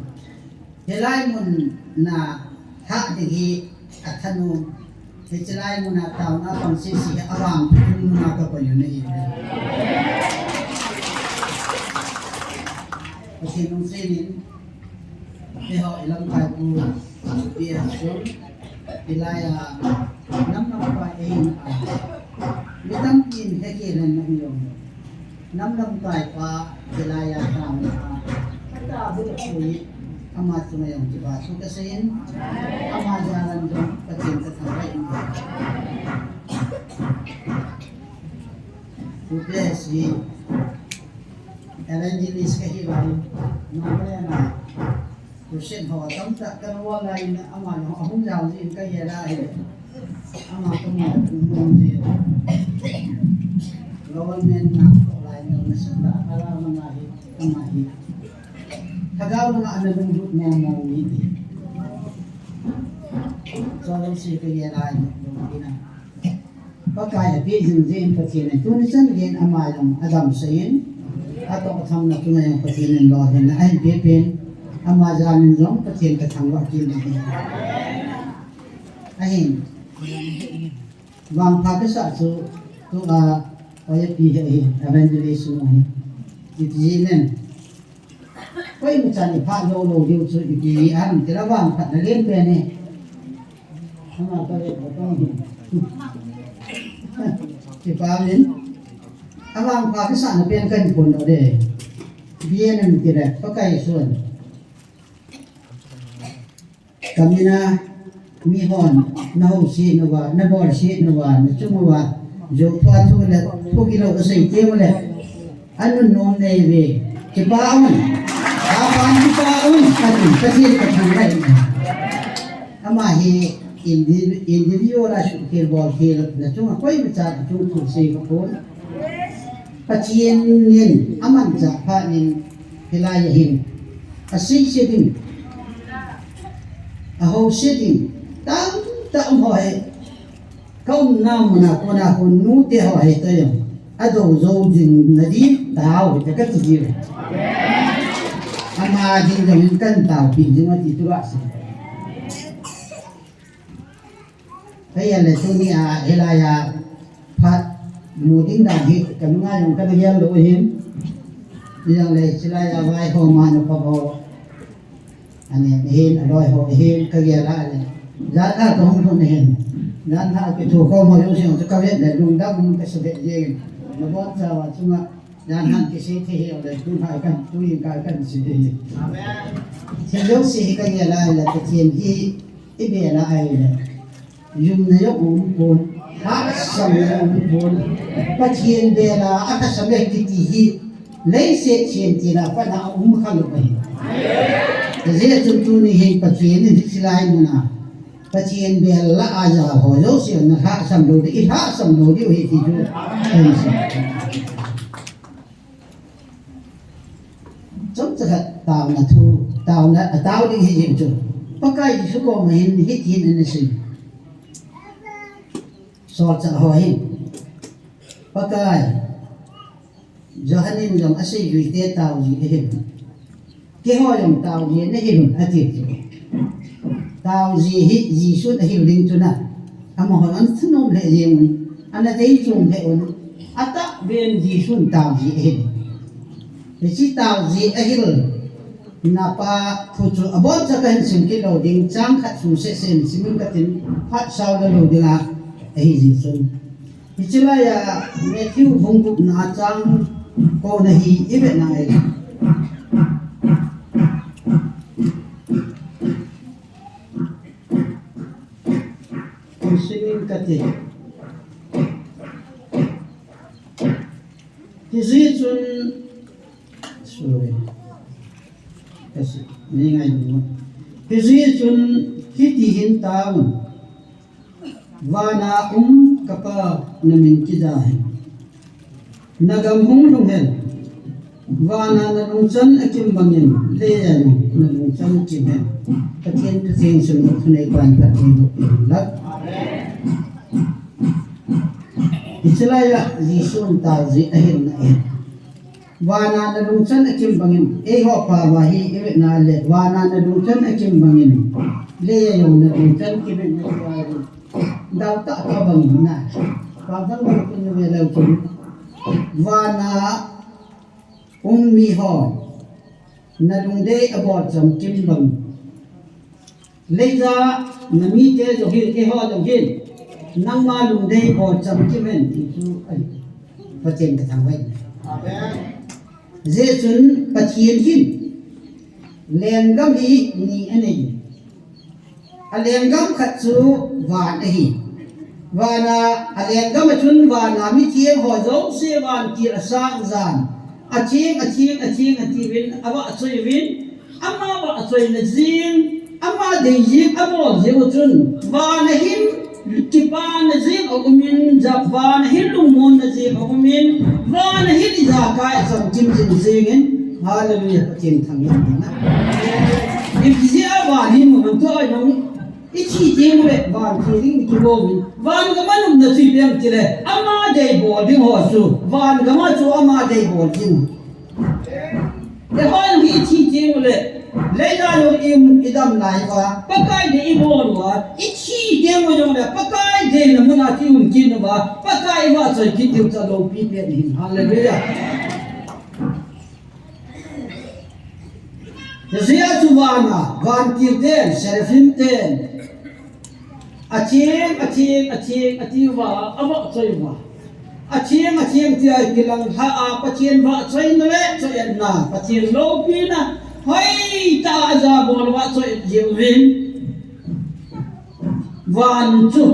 celai mun na hak digi athanu Icilai muna tau na pang sisi awang muna ka pa yun na ibe. Kasi nung sinin, iho ilang tayo biyasyon, ilaya namnam pa ihin ay. Mitamkin hekilan na iyong. Namnam tayo pa ilaya tao na kata budak kulit. Amat sumayong diba? So kasi yun, amat jalan doon, patinta tayo. Suple si evangelist kahiwal, namanya na, kusin ho, tamta karawalay na amat, ahong jalan din kaya lahi, amat tumulong din. Government na, kulay na nasanda, para manahit, kamahit. Kagaw na nga ang nalunggot mo mo hindi. So, alam siya kaya lahat yung pagkaya, pizin-zin patinan. Tunisan din amayang Adam sayin. Ato katam na tunay ang patinan lohin na ay pipin. Amajamin zong patin katang wakil na din. Ahin. Wang pagkasa so, ito kaya pihahin. Evangelist mo ahin. Itizinin. Koi macam ni pak lo dia tu di an terawang pak nalin pe ni. Sama kali potong ni. Siparin. Awang pak kesan pe kan pun ode. Dia nan tidak pakai sun. Kami na mihon na si nawa na bor si nawa na cuma jo patu le pukilo kasai te wala. Anu nom nei we. Siparin. Apaan kita kasi katangay amahi individual asukir bol kir na cuma koi macam tu kursi kapun pacien nin aman japa nin hilayahin asik seding aho seding tam tam hoy kau nam na kona kun nute hoy tayo ado zojing nadi tao kita ketijiw ama din gamin kan tao pinjing mati tu asin hay là tu ni helaya phát mù đinh đàn hi cầm ngay trong cái giang lỗ hiếm yang le silaya vai ho ma no ko anh em hiền rồi họ hiền cái gì lại giá cả cũng không còn hiền giá cả cái thủ công họ dùng cho các việc để dùng đắp cái sự việc gì nó bớt ra và chúng ta giá hạn cái gì thì hiểu để tu hai cần tu yên cái cần gì thì lúc gì cái gì lại là cái tiền hi ít bề lại dùng nó cũng buồn hát sầm cũng buồn cái tiền bề là ăn sầm cái hi lấy xe tiền thì là phải nào cũng không được Jadi tentu ni hei pasien ni silai muna pasien bel la aja ho jo si na ha sam do di ha sam do di hei ti ju trong tất tao na thu tao đi hei ju pakai di su ko main hei ti ni si so cha ho hei pakai johanin jong ase yu te tao ji hei cái hoa dòng tàu gì nó hiểu là thiệt tàu gì hít gì suốt hiểu linh cho nè mà họ nói thân nông lệ gì mình anh là thấy dùng hệ ổn à ta bên gì suốt tàu gì hiểu thì chỉ tàu gì hiểu na pa thu chu abot cho cái hình cái đầu đình trang khát su sẽ xem mình cái tin phát sau đó đầu đình à ấy gì suốt thì chỉ là mẹ thiếu vùng cục na trang cô này ý bên này Muslim kati hizitun sorry kasi ni ngai mo hizitun hitihin taun wana kapa namin kidahe nagam hung hen wana na lung chan akim bangin leyan na lung chan kim hen patien patien sun thunai kwan patien lak Isilaya zisun tazi ahil na wana na lungsan akim bangin ho pa wahi iwi na le wana na lungsan akim bangin le yung na lungsan kibin na wari daw ta ka bangin na pagdang mo pinawelaw kun wana mi ho na lungde abot jam kim bang leza namite johil ho johil nang malum dei bo cham kimen ti chu ai patien ka thang wai je chun patien hin len gam hi ni anei a len gam khat chu van a hi wana a len gam chun wana mi tieng ho zo se van ki a sang zan a chieng win awa choi win ama ba choi na jing ama dei jing abo je chun wana hin kipan nazim agumin japan hilung mon nazim agumin van hil zakai sam kim jin zingen hallelujah patien thangin na ifzia van hin mo to ayong ichi jeng le van thiring ki bovin van ga manum na chi bem tile ama dei bo ding ho su van ga ma chu ama dei bo ding e hon hi ichi jeng le leja yo idam nai ka pakai de ibon wa ichi de mo yo da pakai de na muna ti un kin wa pakai wa choi ki tiu cha lo pi pe ni hallelujah Yesia chuwana van tiu ten serafim ten aching wa aba choi wa aching ti ai kilang ha a pachien wa choi na le choi na pachien lo pi na hoi ta za bol wa choi jewin van chu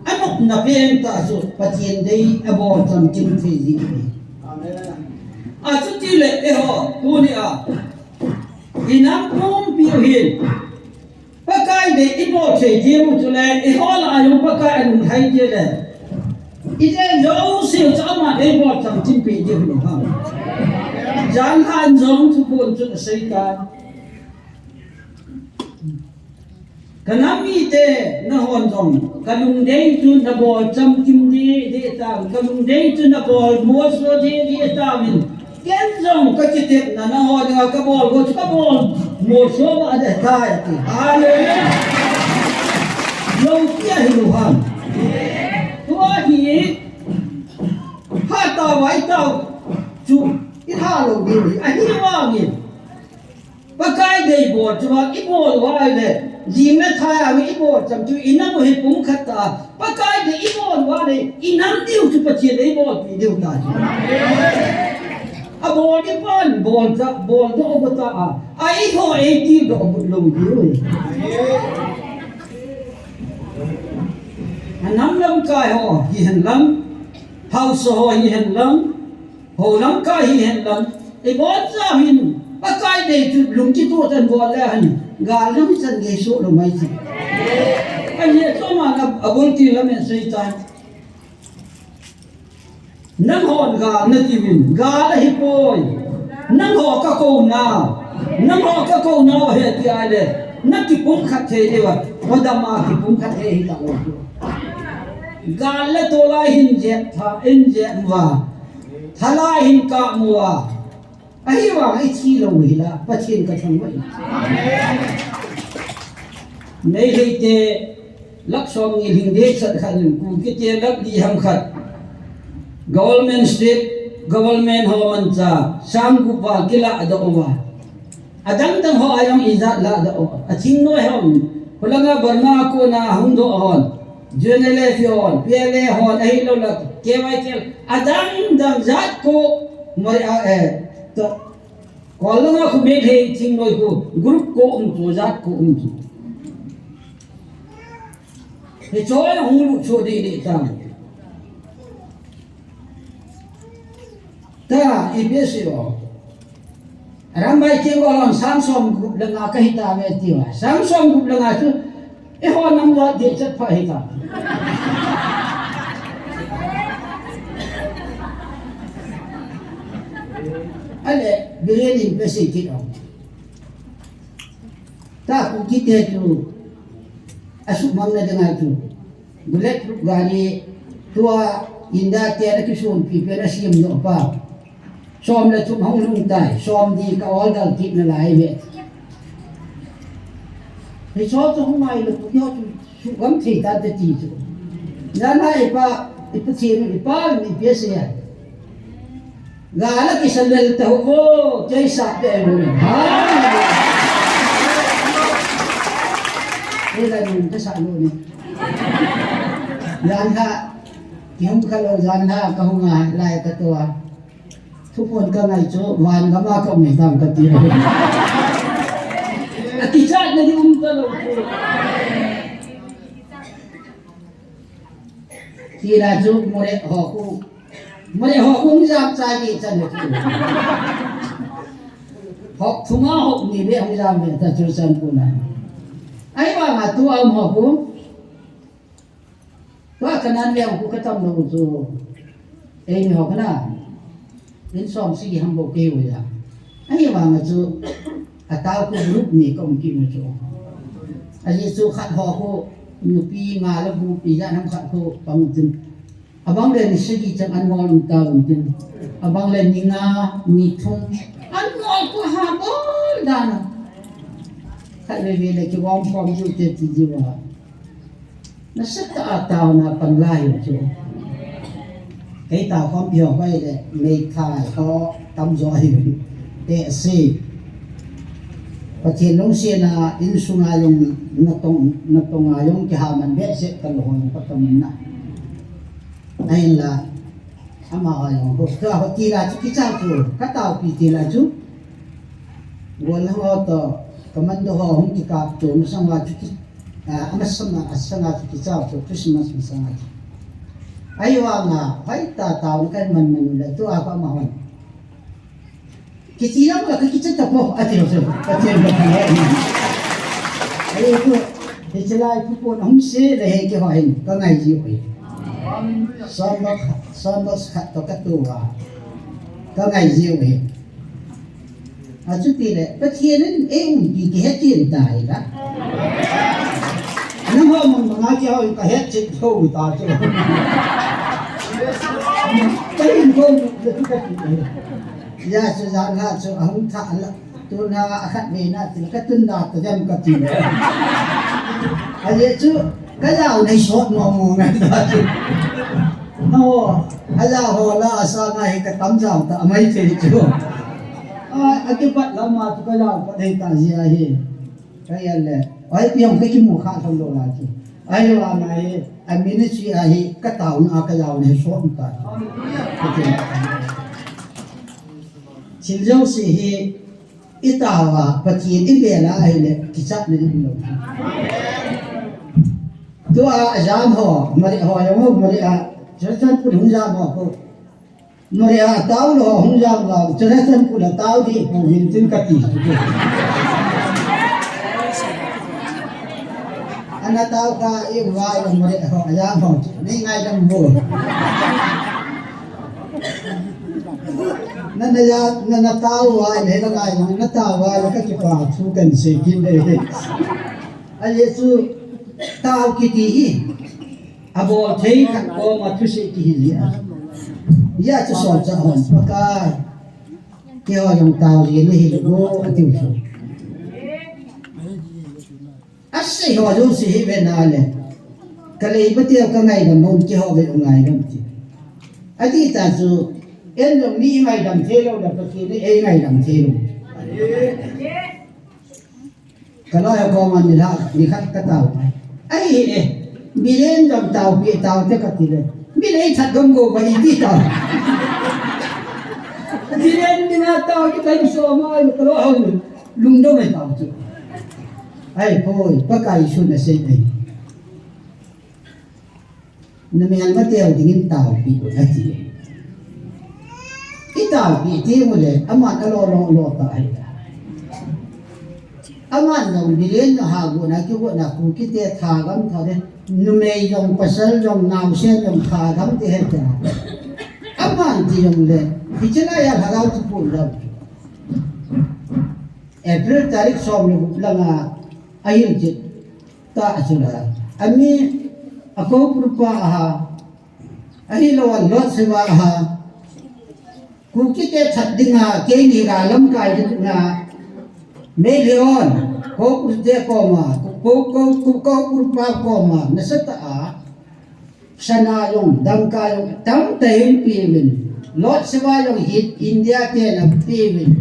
anok na pen ta chu patien dei abo cham kim thi ji amen a chu ti le e ho tu ni a inam pom pi hin pakai de ibo che jemu chu le e ho la yo pakai an hai je le ide yo siu cha ma de bo cham kim pi ji ni ha Jan han zong tu pun tu sei ka kanami te na hon zong kalung dei tu na bol cham kim de ta kalung dei tu na bol mo so de ta min ken zong ka chitet na hon ka bol mo so ma de ta ti hallelujah lo kia hi lu han bột cho mà ít bột quá này gì mà thay à ít bột chẳng chú in năm hết cũng khát ta bắt cái để ít bột quá này in năm tiêu chú bắt chuyện ít bột thì tiêu ta à bột đi pan bột đó bột ta à ai thôi ai tiêu đó bột lâu rồi năm năm cái họ hiện lắm hậu số hiện lắm hồ lắm cái hiện lắm cái bột ra hiện bắt cái để lùng chỉ tôi chân bột là hình gà lắm chân cái số là mấy gì anh nhớ cho mà là ở bên kia là mình xây tan nâng hòn gà nó chỉ mình gà là hiệp bồi nâng họ các câu nào hệ thì ai đấy nâng cái bún khát thế đi vào và đâm mà cái bún khát thế thì tạo gà là tôi lại hình dẹp và thà lại hình cả mùa ai vào ai chi lâu vậy là bắt chuyện cái thằng vậy này thì thế lắc xong như hình thế sẵn khẩn cũng cái thế lắc đi ham khẩn government state government home cha sam gu pa kila do wa adang tang ho ayang izat la do aching noi hom kulanga barma ko na hung do hon junele fion pele hon ai lo la kewai kel adang dang zat ko mari a to kolanga ko me the ching noi ko group ko to zat ko he choi hung lu cho de ta ta ibesio rambai kengolon samsung group langa kahita me tiwa samsung group langa chu e ho nam la de chat pha hita ale bireni besi kito ta ku kite tu asuk mamna dengan tu bullet group gani tua inda tiada kisun pipera sim no pa som là chụp hông lung tai som đi cả all dal kịp là lại vậy thì số cho hôm nay là cũng do chụp gắm thì ta để chỉ chụp ra này pa ít tiền pa mi biết gì gà là cái sân lên tàu vô chơi sạp để rồi đây là mình cái sạp luôn gian ha thì không có lâu gian ha không ngại lại cáiตัวทุกคนก็ไงโจวันก็มาก็ไม่ตามกันทีอาทิตย์จัดในที่ตลอดทีละจุกมวยหอกไม่จับใจดีจังเลยหอกทุ่งหอกนี่เบี้ยไม่จับเนี่ยแต่จุดสันปุ่นนะไอ้ว่ามาตัวหอกตัวขนาดเบี้ยกูก็ต้องรู้จูเอ็งหอกนะđến xóm xí ham bộ kêu vậy ấy mà chú tao cũng lúc này cũng kêu mà chú ấy chú khát họ cô nụ pi mà là bu pi ra năm khát cô bằng chân bang lên sẽ đi chẳng ăn ngon tao chân bang lên như ngà mì thùng ăn ngon quá hà bố đàn khát về về là cái bom bom chú chết thì gì mà nó rất tao na bằng lai chú cái tàu không hiểu vậy đấy mấy thải có tâm giỏi để xí và trên lông xe là in sung ai dùng nó tông ai dùng cái hàm mình biết sẽ cần hồn có tâm mình này là ama ai dùng có cái họ chỉ là cái trang chủ cái tàu chỉ là chú còn họ to cái mình đó họ không chỉ cặp chủ nó sang vào chú ama sang vào chú trang chủ Christmas sang vào aywa nga phải tao cái mình là tôi apa mahon kiti lang ka kiti tapo atiro so atiro ba kaya ay ko ichalai pupo nong se le he ke hoin ka ngai ji oi son bok khat to ka tuwa ka ngai ji oi a chu ti le pa thien en ki ke he tien tai da nang ho mong nga ki ho ka he chi thou ta chu cái hình không được cái gì giờ cho rằng là cho ông thà là tôi là khách về là thì cái tuần nào tôi đem cái gì đấy à vậy chứ cái nào này sốt mồm này đó chứ nó cái nào họ là sao này cái tấm rào ta mấy thế chứ cái vật lắm mà cái nào có thể ta gì à cái là ai piang cái kim khá không đồ là chứ ai là mày anh mình chỉ ai cái tàu nó cái giàu này số không ta xin dấu sĩ hi ít tàu à và chỉ ít bề là ai này chỉ chắc nên đi đâu tôi giảm họ mà họ giống không mà cho chân cũng không giảm họ mà tao nó không giảm là cho chân cũng là tao thì cũng nhìn tin cái gì anh tao ka yêu vai là mà họ giảm họ nên ngay trong buổi nên là tao vai này là ngay nó tao vai là cái quả chú cần xây kim đây anh Giêsu tao kiti abo thấy khăn cô mà chú xây kiti gì ya chú soi cho hồn ka kêu dùng tao gì này thì cô tiêu số asai họ dùng gì bên nào này cái này bắt đầu cái ngày làm môn kêu họ về ngày làm gì anh đi ta chú em dùng đi ngày làm thế đâu là cái gì đấy ngày làm thế đâu kalau aku melihat kata ai bilen dom tau pi tau te katile bilen that gom go bai ti tau bilen dina tau ki kai so mai kalau au lung do mai tau tu ai poi pakai su na se ai na me alma te au dingin tau pi ko ati itau pi ti mo le aman alo lo ta ai aman dong bilen na hago na ki na ku ki te tha gam tha de nume dong pasal dong nam se dong tha gam te he ta aman ti dong le ki chana ya hagau tu pu da April tarik som ni langa ayil ji ta asula ami ako purpa ha ahilo wan lot sewa ha ku ki te that dinga ke ni ga lam kai dinga Million, kau kurte koma, kau kurpa koma, nasata a, sana yung dangka yung tam tayo pimin, lot sewa yung hit India kaya na pimin,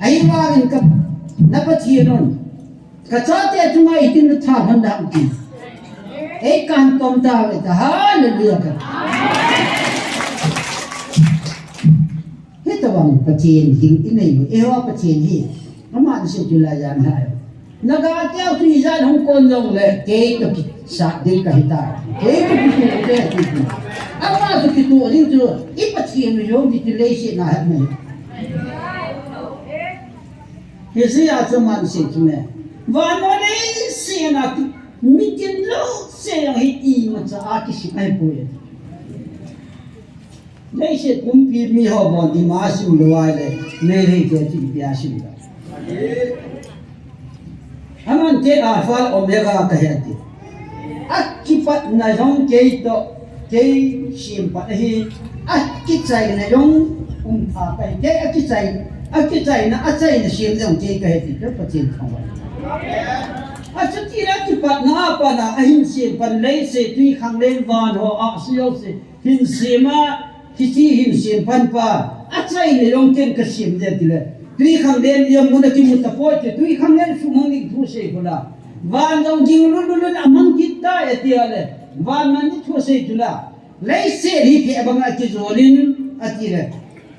ay mawin ka napatiyon, katsate at mga itin na tahan na ang ay kantom tawit, hallelujah ka. Ito bang patiyin hing inay mo, ewa patiyin hing. Aman si Julayan hai. Nagatiaw tu izan hong kondong le kay to sa din kahita. Kay to kitu de kitu. Ama to kitu din tu ipathin yo ditilation na hat me. Yesi atman si kime. Vano ne si na mitin lo se yang hiti ma sa akisi ai poye. Nei se kumpi mi ho bon di masim loale mere ke ti biasim. Aman ke alpha omega kahati akipat na jong ke to ke simpat hi akitsai na jong pa kai ke akitsai na atsai na sim jong ke kahati to patin thawai achitira kipat na pa na ahin simpan lei se tui khang len van ho a sio se hin sima hin simpan pa atsai na jong ken ka sim de tile tui khang len yam muna ki mutapoi te tui khang len sumang ni thu se kola van dong jing lulun amang kita etiale van man ni thu se tula lei se ri ke abanga ki zolin atile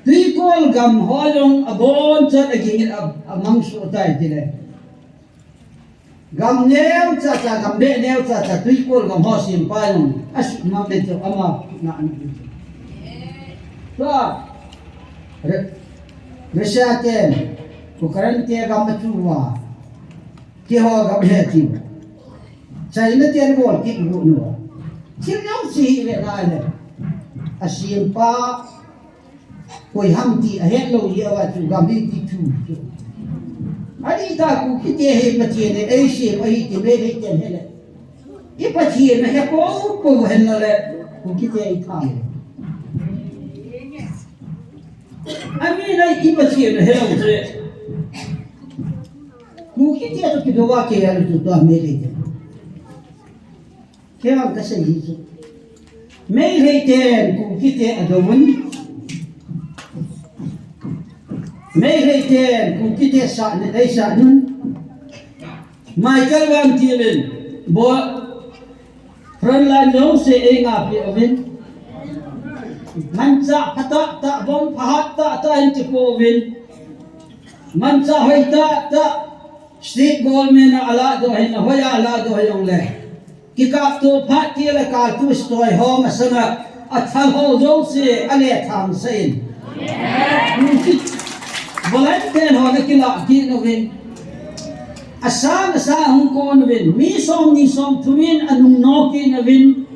tui kol gam holong abon chat aging amang su tai tile gam neu cha cha gam de neu cha cha tui kol gam ho sim pa long as ma de to ama na sa Reshaten, kukaran tiya gamatuwa, kiho gamheti. Sa ina tiyan mo, kikbo nuwa. Siyang si Irenale, asim pa, ko'y hamti, ahelo yawa tu gamiti tu. Adi ta ku kitihe patiyene, ay siya mahiti, may hitiyan hele. Ipatiyene, heko, kung henale, ku kitihe itame. Ami na ipatiyene hele utre. Ku kitihe to kidowa ke yalu tu to amere. Kaya kasi Yesus. May hiten kung kita adawin. May hiten kung kita sa nun. Michael Van Thielen bo frontline lo se enga pi ovin mancha phata ta bom phahat ta in tipo ovin mancha hoita ta state government ala do hin hoya ala do yong le kikap to phat ti la ka tu stoi hom asana athal ho zo se ale tham sein volunteer ho na kila ki no vin asa hong ko no vin mi som ni som thumin anung no ki no vin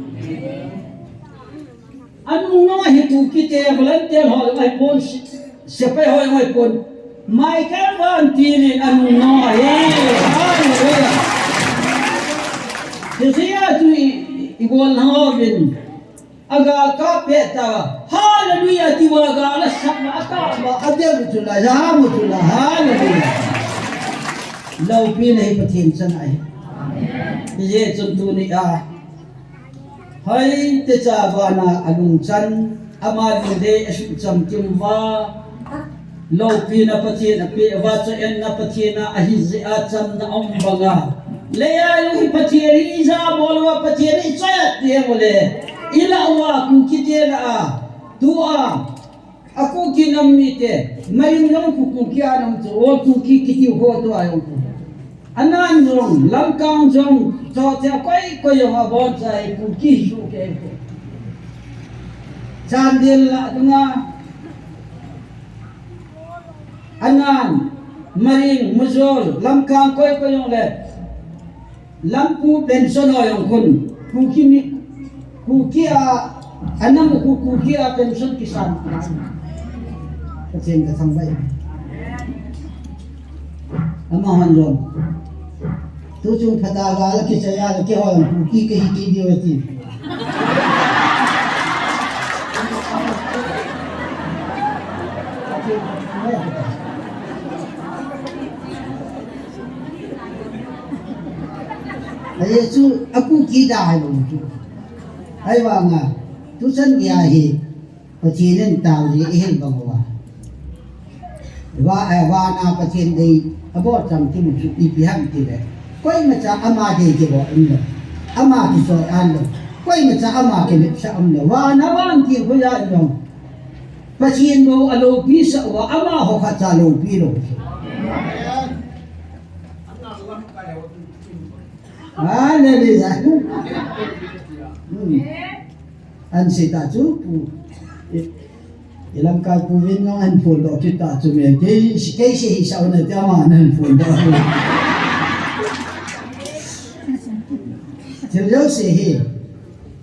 anung no hi tu ki te volunteer ho mai pon se pe ho mai pon Michael Van Thielen anung no hallelujah Yesia tu igol ho vin agal ka peta hallelujah ti wa agal sakma aka ba adel chula ja mu chula hallelujah lau pi nei pathin san ai ye chun tu ni a hai te cha bana anung chan ama du de asu cham kim wa lau pi na pathin a pi wa cha en na pathina a hi zi a cham na om banga le ya yu pathiri za bolwa pathiri cha te mole ila wa ku kitela a tu a aku kinam mite mayin long ku kia nam to o ku kiti ho to ayo ku anan jong langkang jong to te koi yo ha bon sai ku ki su ke ko chandil la dunga anan maring muzol langkang koi yo le lampu pension o yong kun ku kimi kukia anam kukia pension kisan kaceng kasang bay ama hanjon tu chung phata ga ki chaya ke ho kuki ke hi ki diwati aye chu aku ki da hai lo ai wa nga tu san ya hi pathin taw ji hel bangwa wa na pathin dei abo cham ti mu pi pi ham ti le koi ma cha ama de ji bo in lo ama ki so an lo koi ma cha ama ke le sa am lo wa na wan ti ko ya yong pathin bo alo pi sa wa ama ho kha cha lo pi lo hallelujah an sita chu pu ilang ka pu vin ng an pu do kita chu me ke se hi sa na ta ma an pu do theo se hi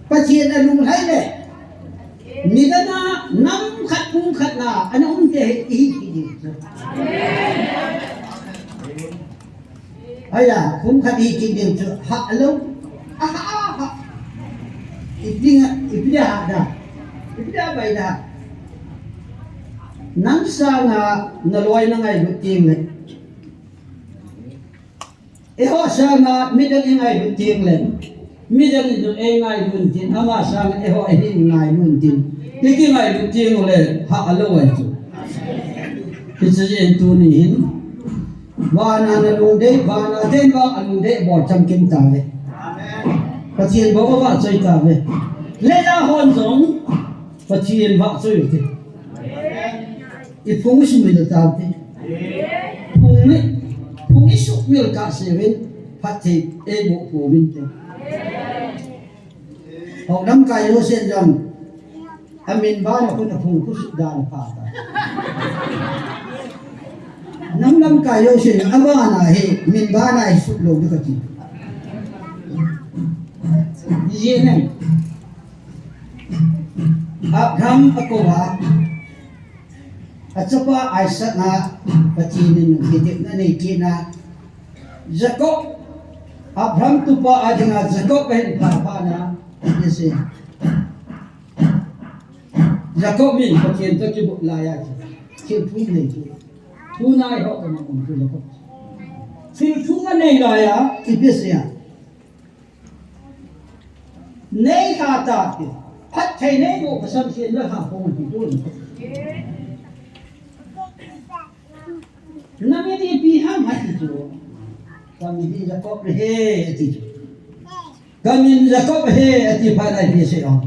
pathian alung hai le ni da na nam khat pu khat na an te hi ki aya kum khat hi ki dem chu ha lo ha ipinga bai da nang sa nga naloy na ngay buting le eho sa nga middle ngay buting le middle do ngay buting ama sa nga eho ngay buting tiki ngay buting le ha alo ay chu kitse tu ni hin wa na lung de wa na den wa alung de bo cham kim ta le pathian bo ba choi ta le le la hon zong pathian ba choi ti ifung su mi da ta ti phung isu wil ka se wen phat thi e bo po win te ho nam ka yo sen jong amin ba na ko na phung ku su da pa ta nam ka yo sen aba na he min ba na isu lo de ka ti ye ne Abraham akowa achapa Isaac na patinin hitik na nikina Jacob Abraham tupa adinga Jacob hen papa na yesi Jacob min patin to ki laya ki phu nei ki thu nai ho ka mong tu Jacob fil thu ma nei laya ibisia nei ha ta ki phát thầy này bộ phải xem chuyện là học không thì tôi năm nay đi pi ham hạt thì chỗ kami di Jacob he ati kami Jacob he ati panai di se on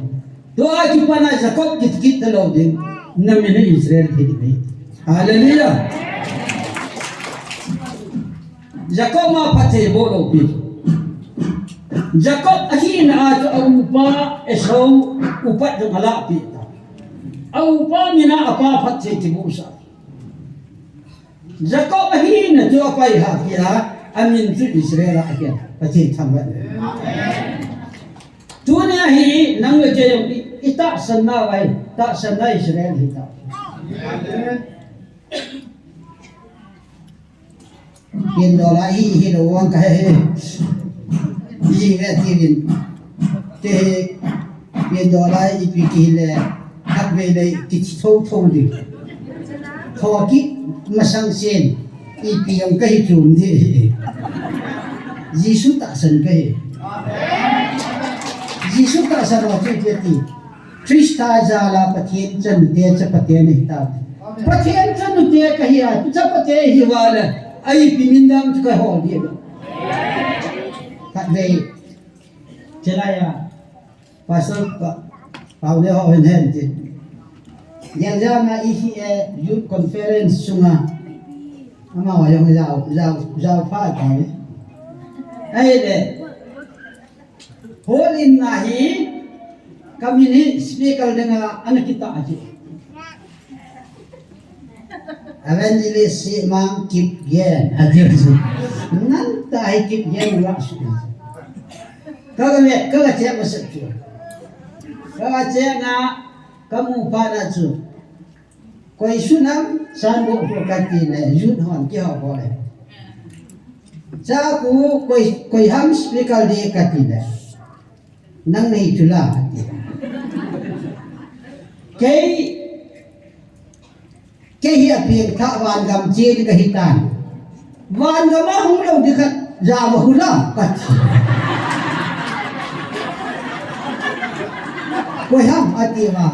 to aki panai Jacob kit talo din namin Israel he di hallelujah Jacob ma pate bolo pi Jacob ahin ato upa esau upat dong ala pi au pa mina apa pate tibusa Jacob ahin to apa ha kia amin tu Israel akia pate thambat tunia hi nang le je ita sanna wai ta sanna Israel hita tiền đó là hi đồ ăn cái gì cái tiền cái tiền đó là ý cái là các về đây cái thâu thâu đi thâu kít mà sang sen ý tiền cái chùm thì Giêsu ta sinh cái Giêsu ta sinh vào cái gì Krista ra là phát hiện chân địa chấp phát hiện này ta phát hiện chân địa cái à chấp phát hiện hi vào là ai pimindam tu kai hol dia kat về thế này à pasal pau dia ho hen ti yang jana isi youth conference sunga ama wa yang giao pha kai ai de hol in nahi kami ni speaker dengan anak kita aja evangelist si mang kip yen adir su nan tai kip yen langsung kagak cek masuk tu kagak cek na kamu pada tu koi sunam sanggup berkati le yun hon ki ho boleh jaku koi ham speaker di kati le nang nei tula cái hiệp việc thạ vạn gầm chia đi cái hít tàn vạn gầm á không đâu đi khát già mà không lắm cắt quay hâm ở kia mà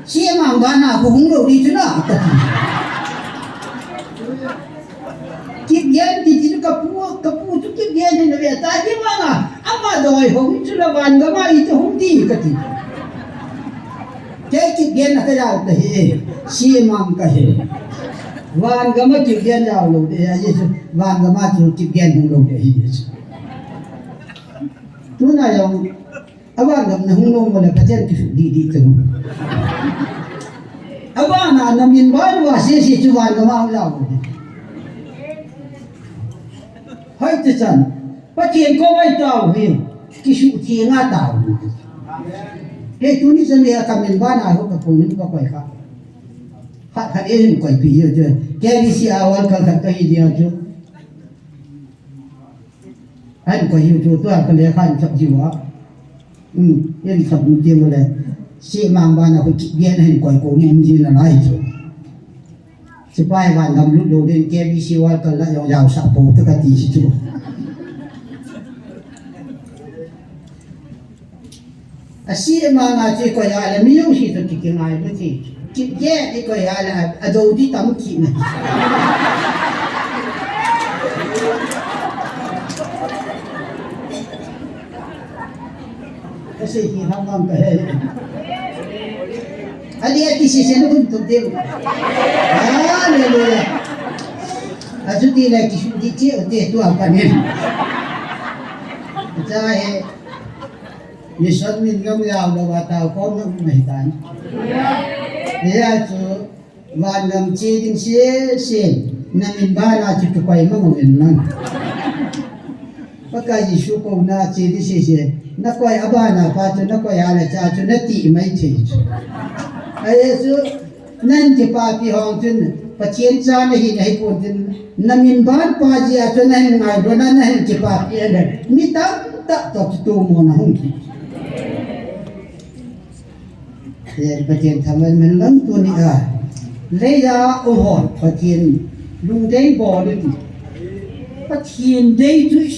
chia mang vạn nào cũng không đâu đi chứ nào cắt kịp yên thì chỉ có cặp pu chút kịp yên thì nó về ta chứ mà ama đòi không chứ là vạn gầm á ít không đi cắt cái kịp yên là cái nào thì chia mang cái van gama kịp yên nào luôn để van gama chú kịp yên không luôn để chú này ông van gama không luôn mà là cái chân đi từng van à nằm yên bao và xe chú van gama không lao hỏi thế chân bắt tiền có ai tàu thì cái sự tiền ngã tàu cái chú ní dân này cầm yên van à không có phụ nữ có quậy khác hạt ini koi piyo je kaya di si awal kalau kata dia je han koi hiu tu akan dia kan cak jiwa yang sabun dia boleh si mang aku dia han koi ko mum ji la nai je supaya ban gam lu do den kaya di si awal kalau yang jauh sapu tu kati situ asi mang aje koi ala miyong si tu kikingai betul kịp ghé đi coi là đầu đi tắm kịp này cái gì thì không làm cái anh đi cái gì nó cũng tụt tiêu hallelujah azu ti la ki di ti o te tu apa ni cha ni son min ngam yao lo ba tao ko ngam mai tan ya chu van ngam chi ding se na min ba na chi tu pai ma ngin nan baka Yesu ko na chi di se na ko aba na pa chu na ko ya la cha chu na ti mai thi ai chu nan chi pa pi hong chun pa chien cha na hi nei pon tin na min ban pa ji a chu na ngai do na chi pa pi da mi ta ta to tu mo na hong ki Để phát triển tham vấn mình lớn tuần đi lấy ra ôn hồn phát triển lung đấy bỏ đi phát triển đấy tôi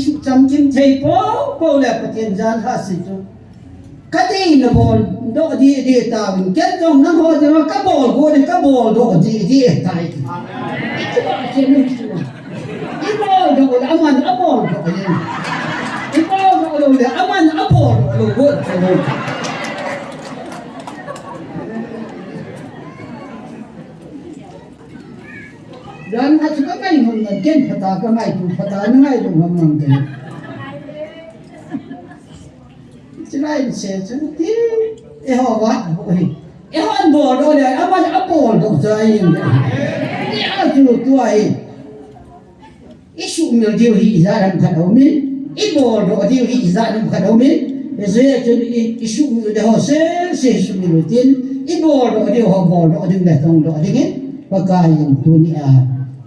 sụt cầm kim thầy bố là phát triển gian hạ sĩ cho cái gì là bỏ độ đi ta mình kết trong năng hồ thì nó các bỏ độ độ đi tại ít bỏ trên nước ít bỏ do le aman apol do le ipo do le aman apol do go so dan at ka mai hon na ken phata ka mai tu phata na ngai do hom nam ke Chilai se chen ti e ho wa oi e ho an bo do le aman apol do sai yin ni a tu ai isu mil diu hi za ram kha do mi I bo do diu hi za ram kha do mi e ze chen isu mil de ho se isu mil tin I bo do diu ho bo do diu le tong do ding pa ka yin tu ni a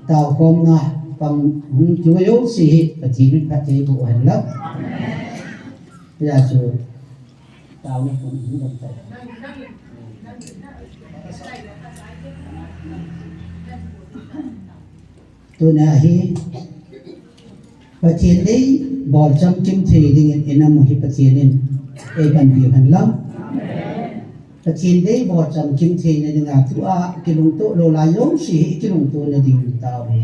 tao kom na pang hung chu yo si pa chi ni pa te bu han la ya chu tao ni cũng không được tôi nói phát triển đấy bỏ trong kim thủy thì người nam một phát triển nên cái bản việc hành lắm phát triển đấy bỏ trong kim thủy này là thứ a cái lồng tổ lô la giống gì cái lồng tổ này thì tao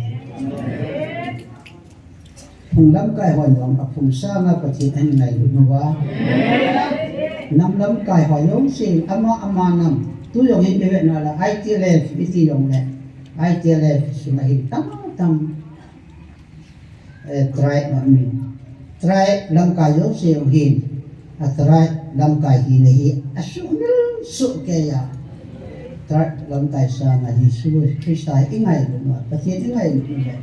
phùng lắm cái hỏi nhóm phùng sang là phát triển anh này được không ạ năm lắm cái hỏi giống gì ama năm tôi dùng hình về nào là ITLF cái dùng này ITLF là hình tam try mà mình try làm cái giống gì dùng hình try làm cái hình này su cái ya try làm cái sang là hình su cái sai cái ngày luôn mà phát triển cái ngày luôn vậy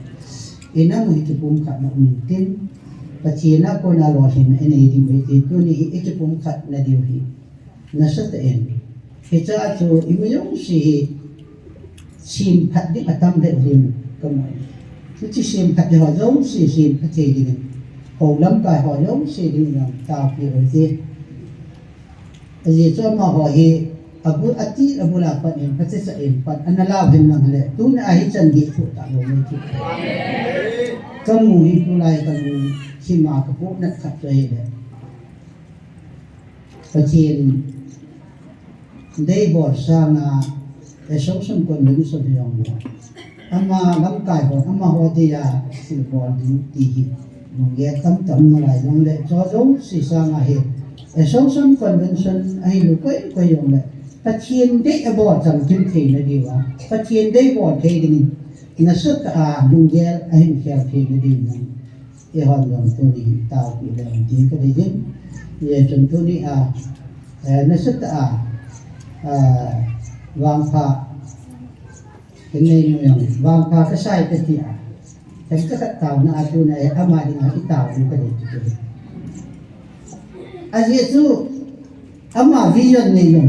ina mo ito pong kat na umitin patsina ko na lohin ina idimiti ko ni ito pong kat na diuhi nasa tain ito ato imo yung si simpat di atam de rin kamay so si simpat di ho yung si simpat di din ho lam kai ho yung si din yung tao pi oti aji so ma ho hi abu ati abu lapan in patsi sa impat analaw din lang le tu na ahi chan di fu ta lo mo ti kamu itu lai kamu sima kapu nak kat saya deh. Pacin day borsa na esok sun kon dulu sodiyong mo. Ama lamkai ko ama hoti ya silpon di mungge tam na lai long le jojo sisa na he. Esok sun convention ai lu ko yong le. Pacin day abo jam kim thei na diwa. Pacin day bo thei ding nasut lunggel ahin khel phi din e hon gam tu ni tao pi le ti ko din ye chun tu ni nasut wang pha cái này nó vang pha cái sai cái gì cái tao na tu này ama đi ngai tao ni cái đấy a yesu ama vision này nó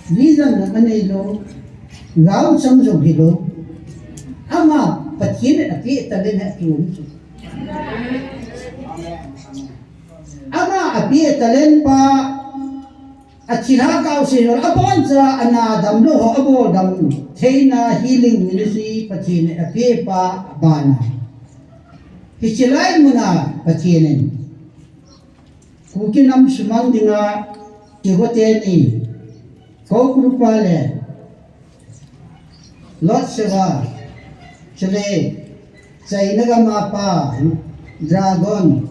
vision na này lo gạo xong rồi thì lo ama phát triển là cái ta lên hệ thống ama apie ta lên pa achira cao se lo apon cha ana dam lo ho abo dam theina healing ministry phát triển apie pa bana hichilai muna phát triển ku ki nam sumang dinga ki hote ni ko krupa le lot seva chile chainaga mapa dragon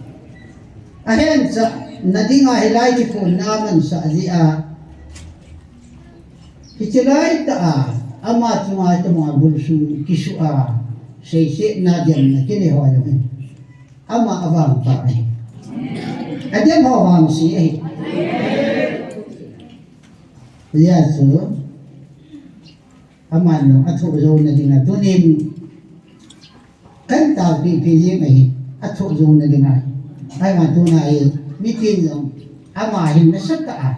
ahen sa nadinga hilai ki pun naman sa dia hichilai ta ama tunga to mga bulsu kisu se na diam na kini ho yo ama awang pa ai adem ho wang si ai ya su aman no athu zo na dinga tunin kan ta pi yin ai athu zo na dinga ai ma tu na ai mi tin zo ama hin na sak ka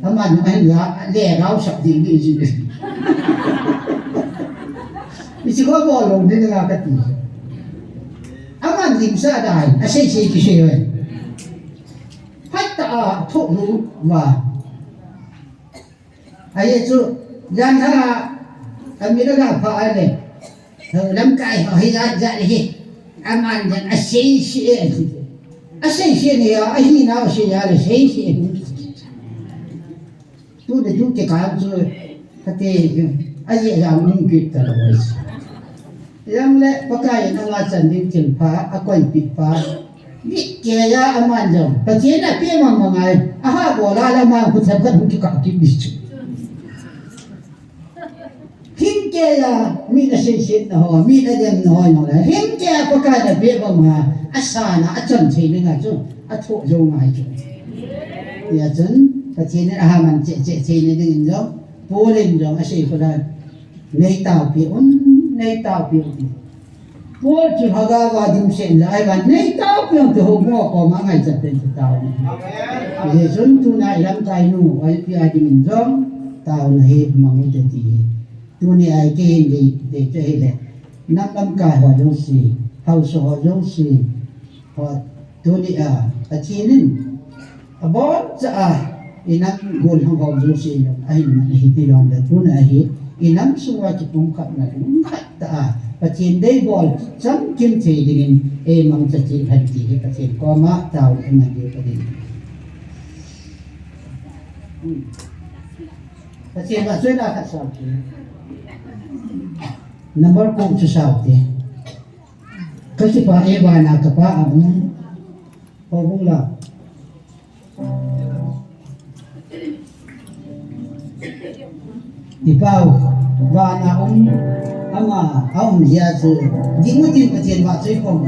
aman no ai ga le gao sak di ni ji mi chi ko bo lo ni nga ka ti aman lim sa dai a sei sei ki sei ai hatta thu lu wa ai chu gian tha amira ga pha ai le lam kai ho hi ga ja hi aman jan a sei sei ne ya hi na sei ya le sei sei tu de tu ke ka chu ka te ai yang ning kit ta lois yang le pakai na chan ding kin pha akoi pi pa mi ke ya aman jom patien na pe mang mangai aha bola la ma ku thap kan ki ka ki bi chu hin ke ya mi na se na ho mi na dem no no la hin ke pakai na pe ba ma asana achan thei ni nga chu a tho jo ngai chu ya chen patien na aha man che che ni ding jo polin jo a se ko da nei tao pi un nei tao pi Paul chu haga wa dim sen la ai ban nei tao pi to ho mo ko ma ngai chat ten tao ni ye sun tu na lam kai nu ai pi a dim jong tao na he mang te ti tu ni ai ke ni de che le nam lam kai ho jong si hau so ho jong si ho tu ni a chi nin a bon cha inam gol hong hong jong si ai na hi ti yong da tu na hi inam suwa chi pung khat na pung khat ta patien dei bol cham kim thei dingin e mang cha chi han ti he patien ko ma tau na de patien patien ba soi na khat sao ti number ko chu sao ti kasi pa e ba na ka pa ang ko bung la ipau và na ama ông dia tu di mutin patien ba choi kom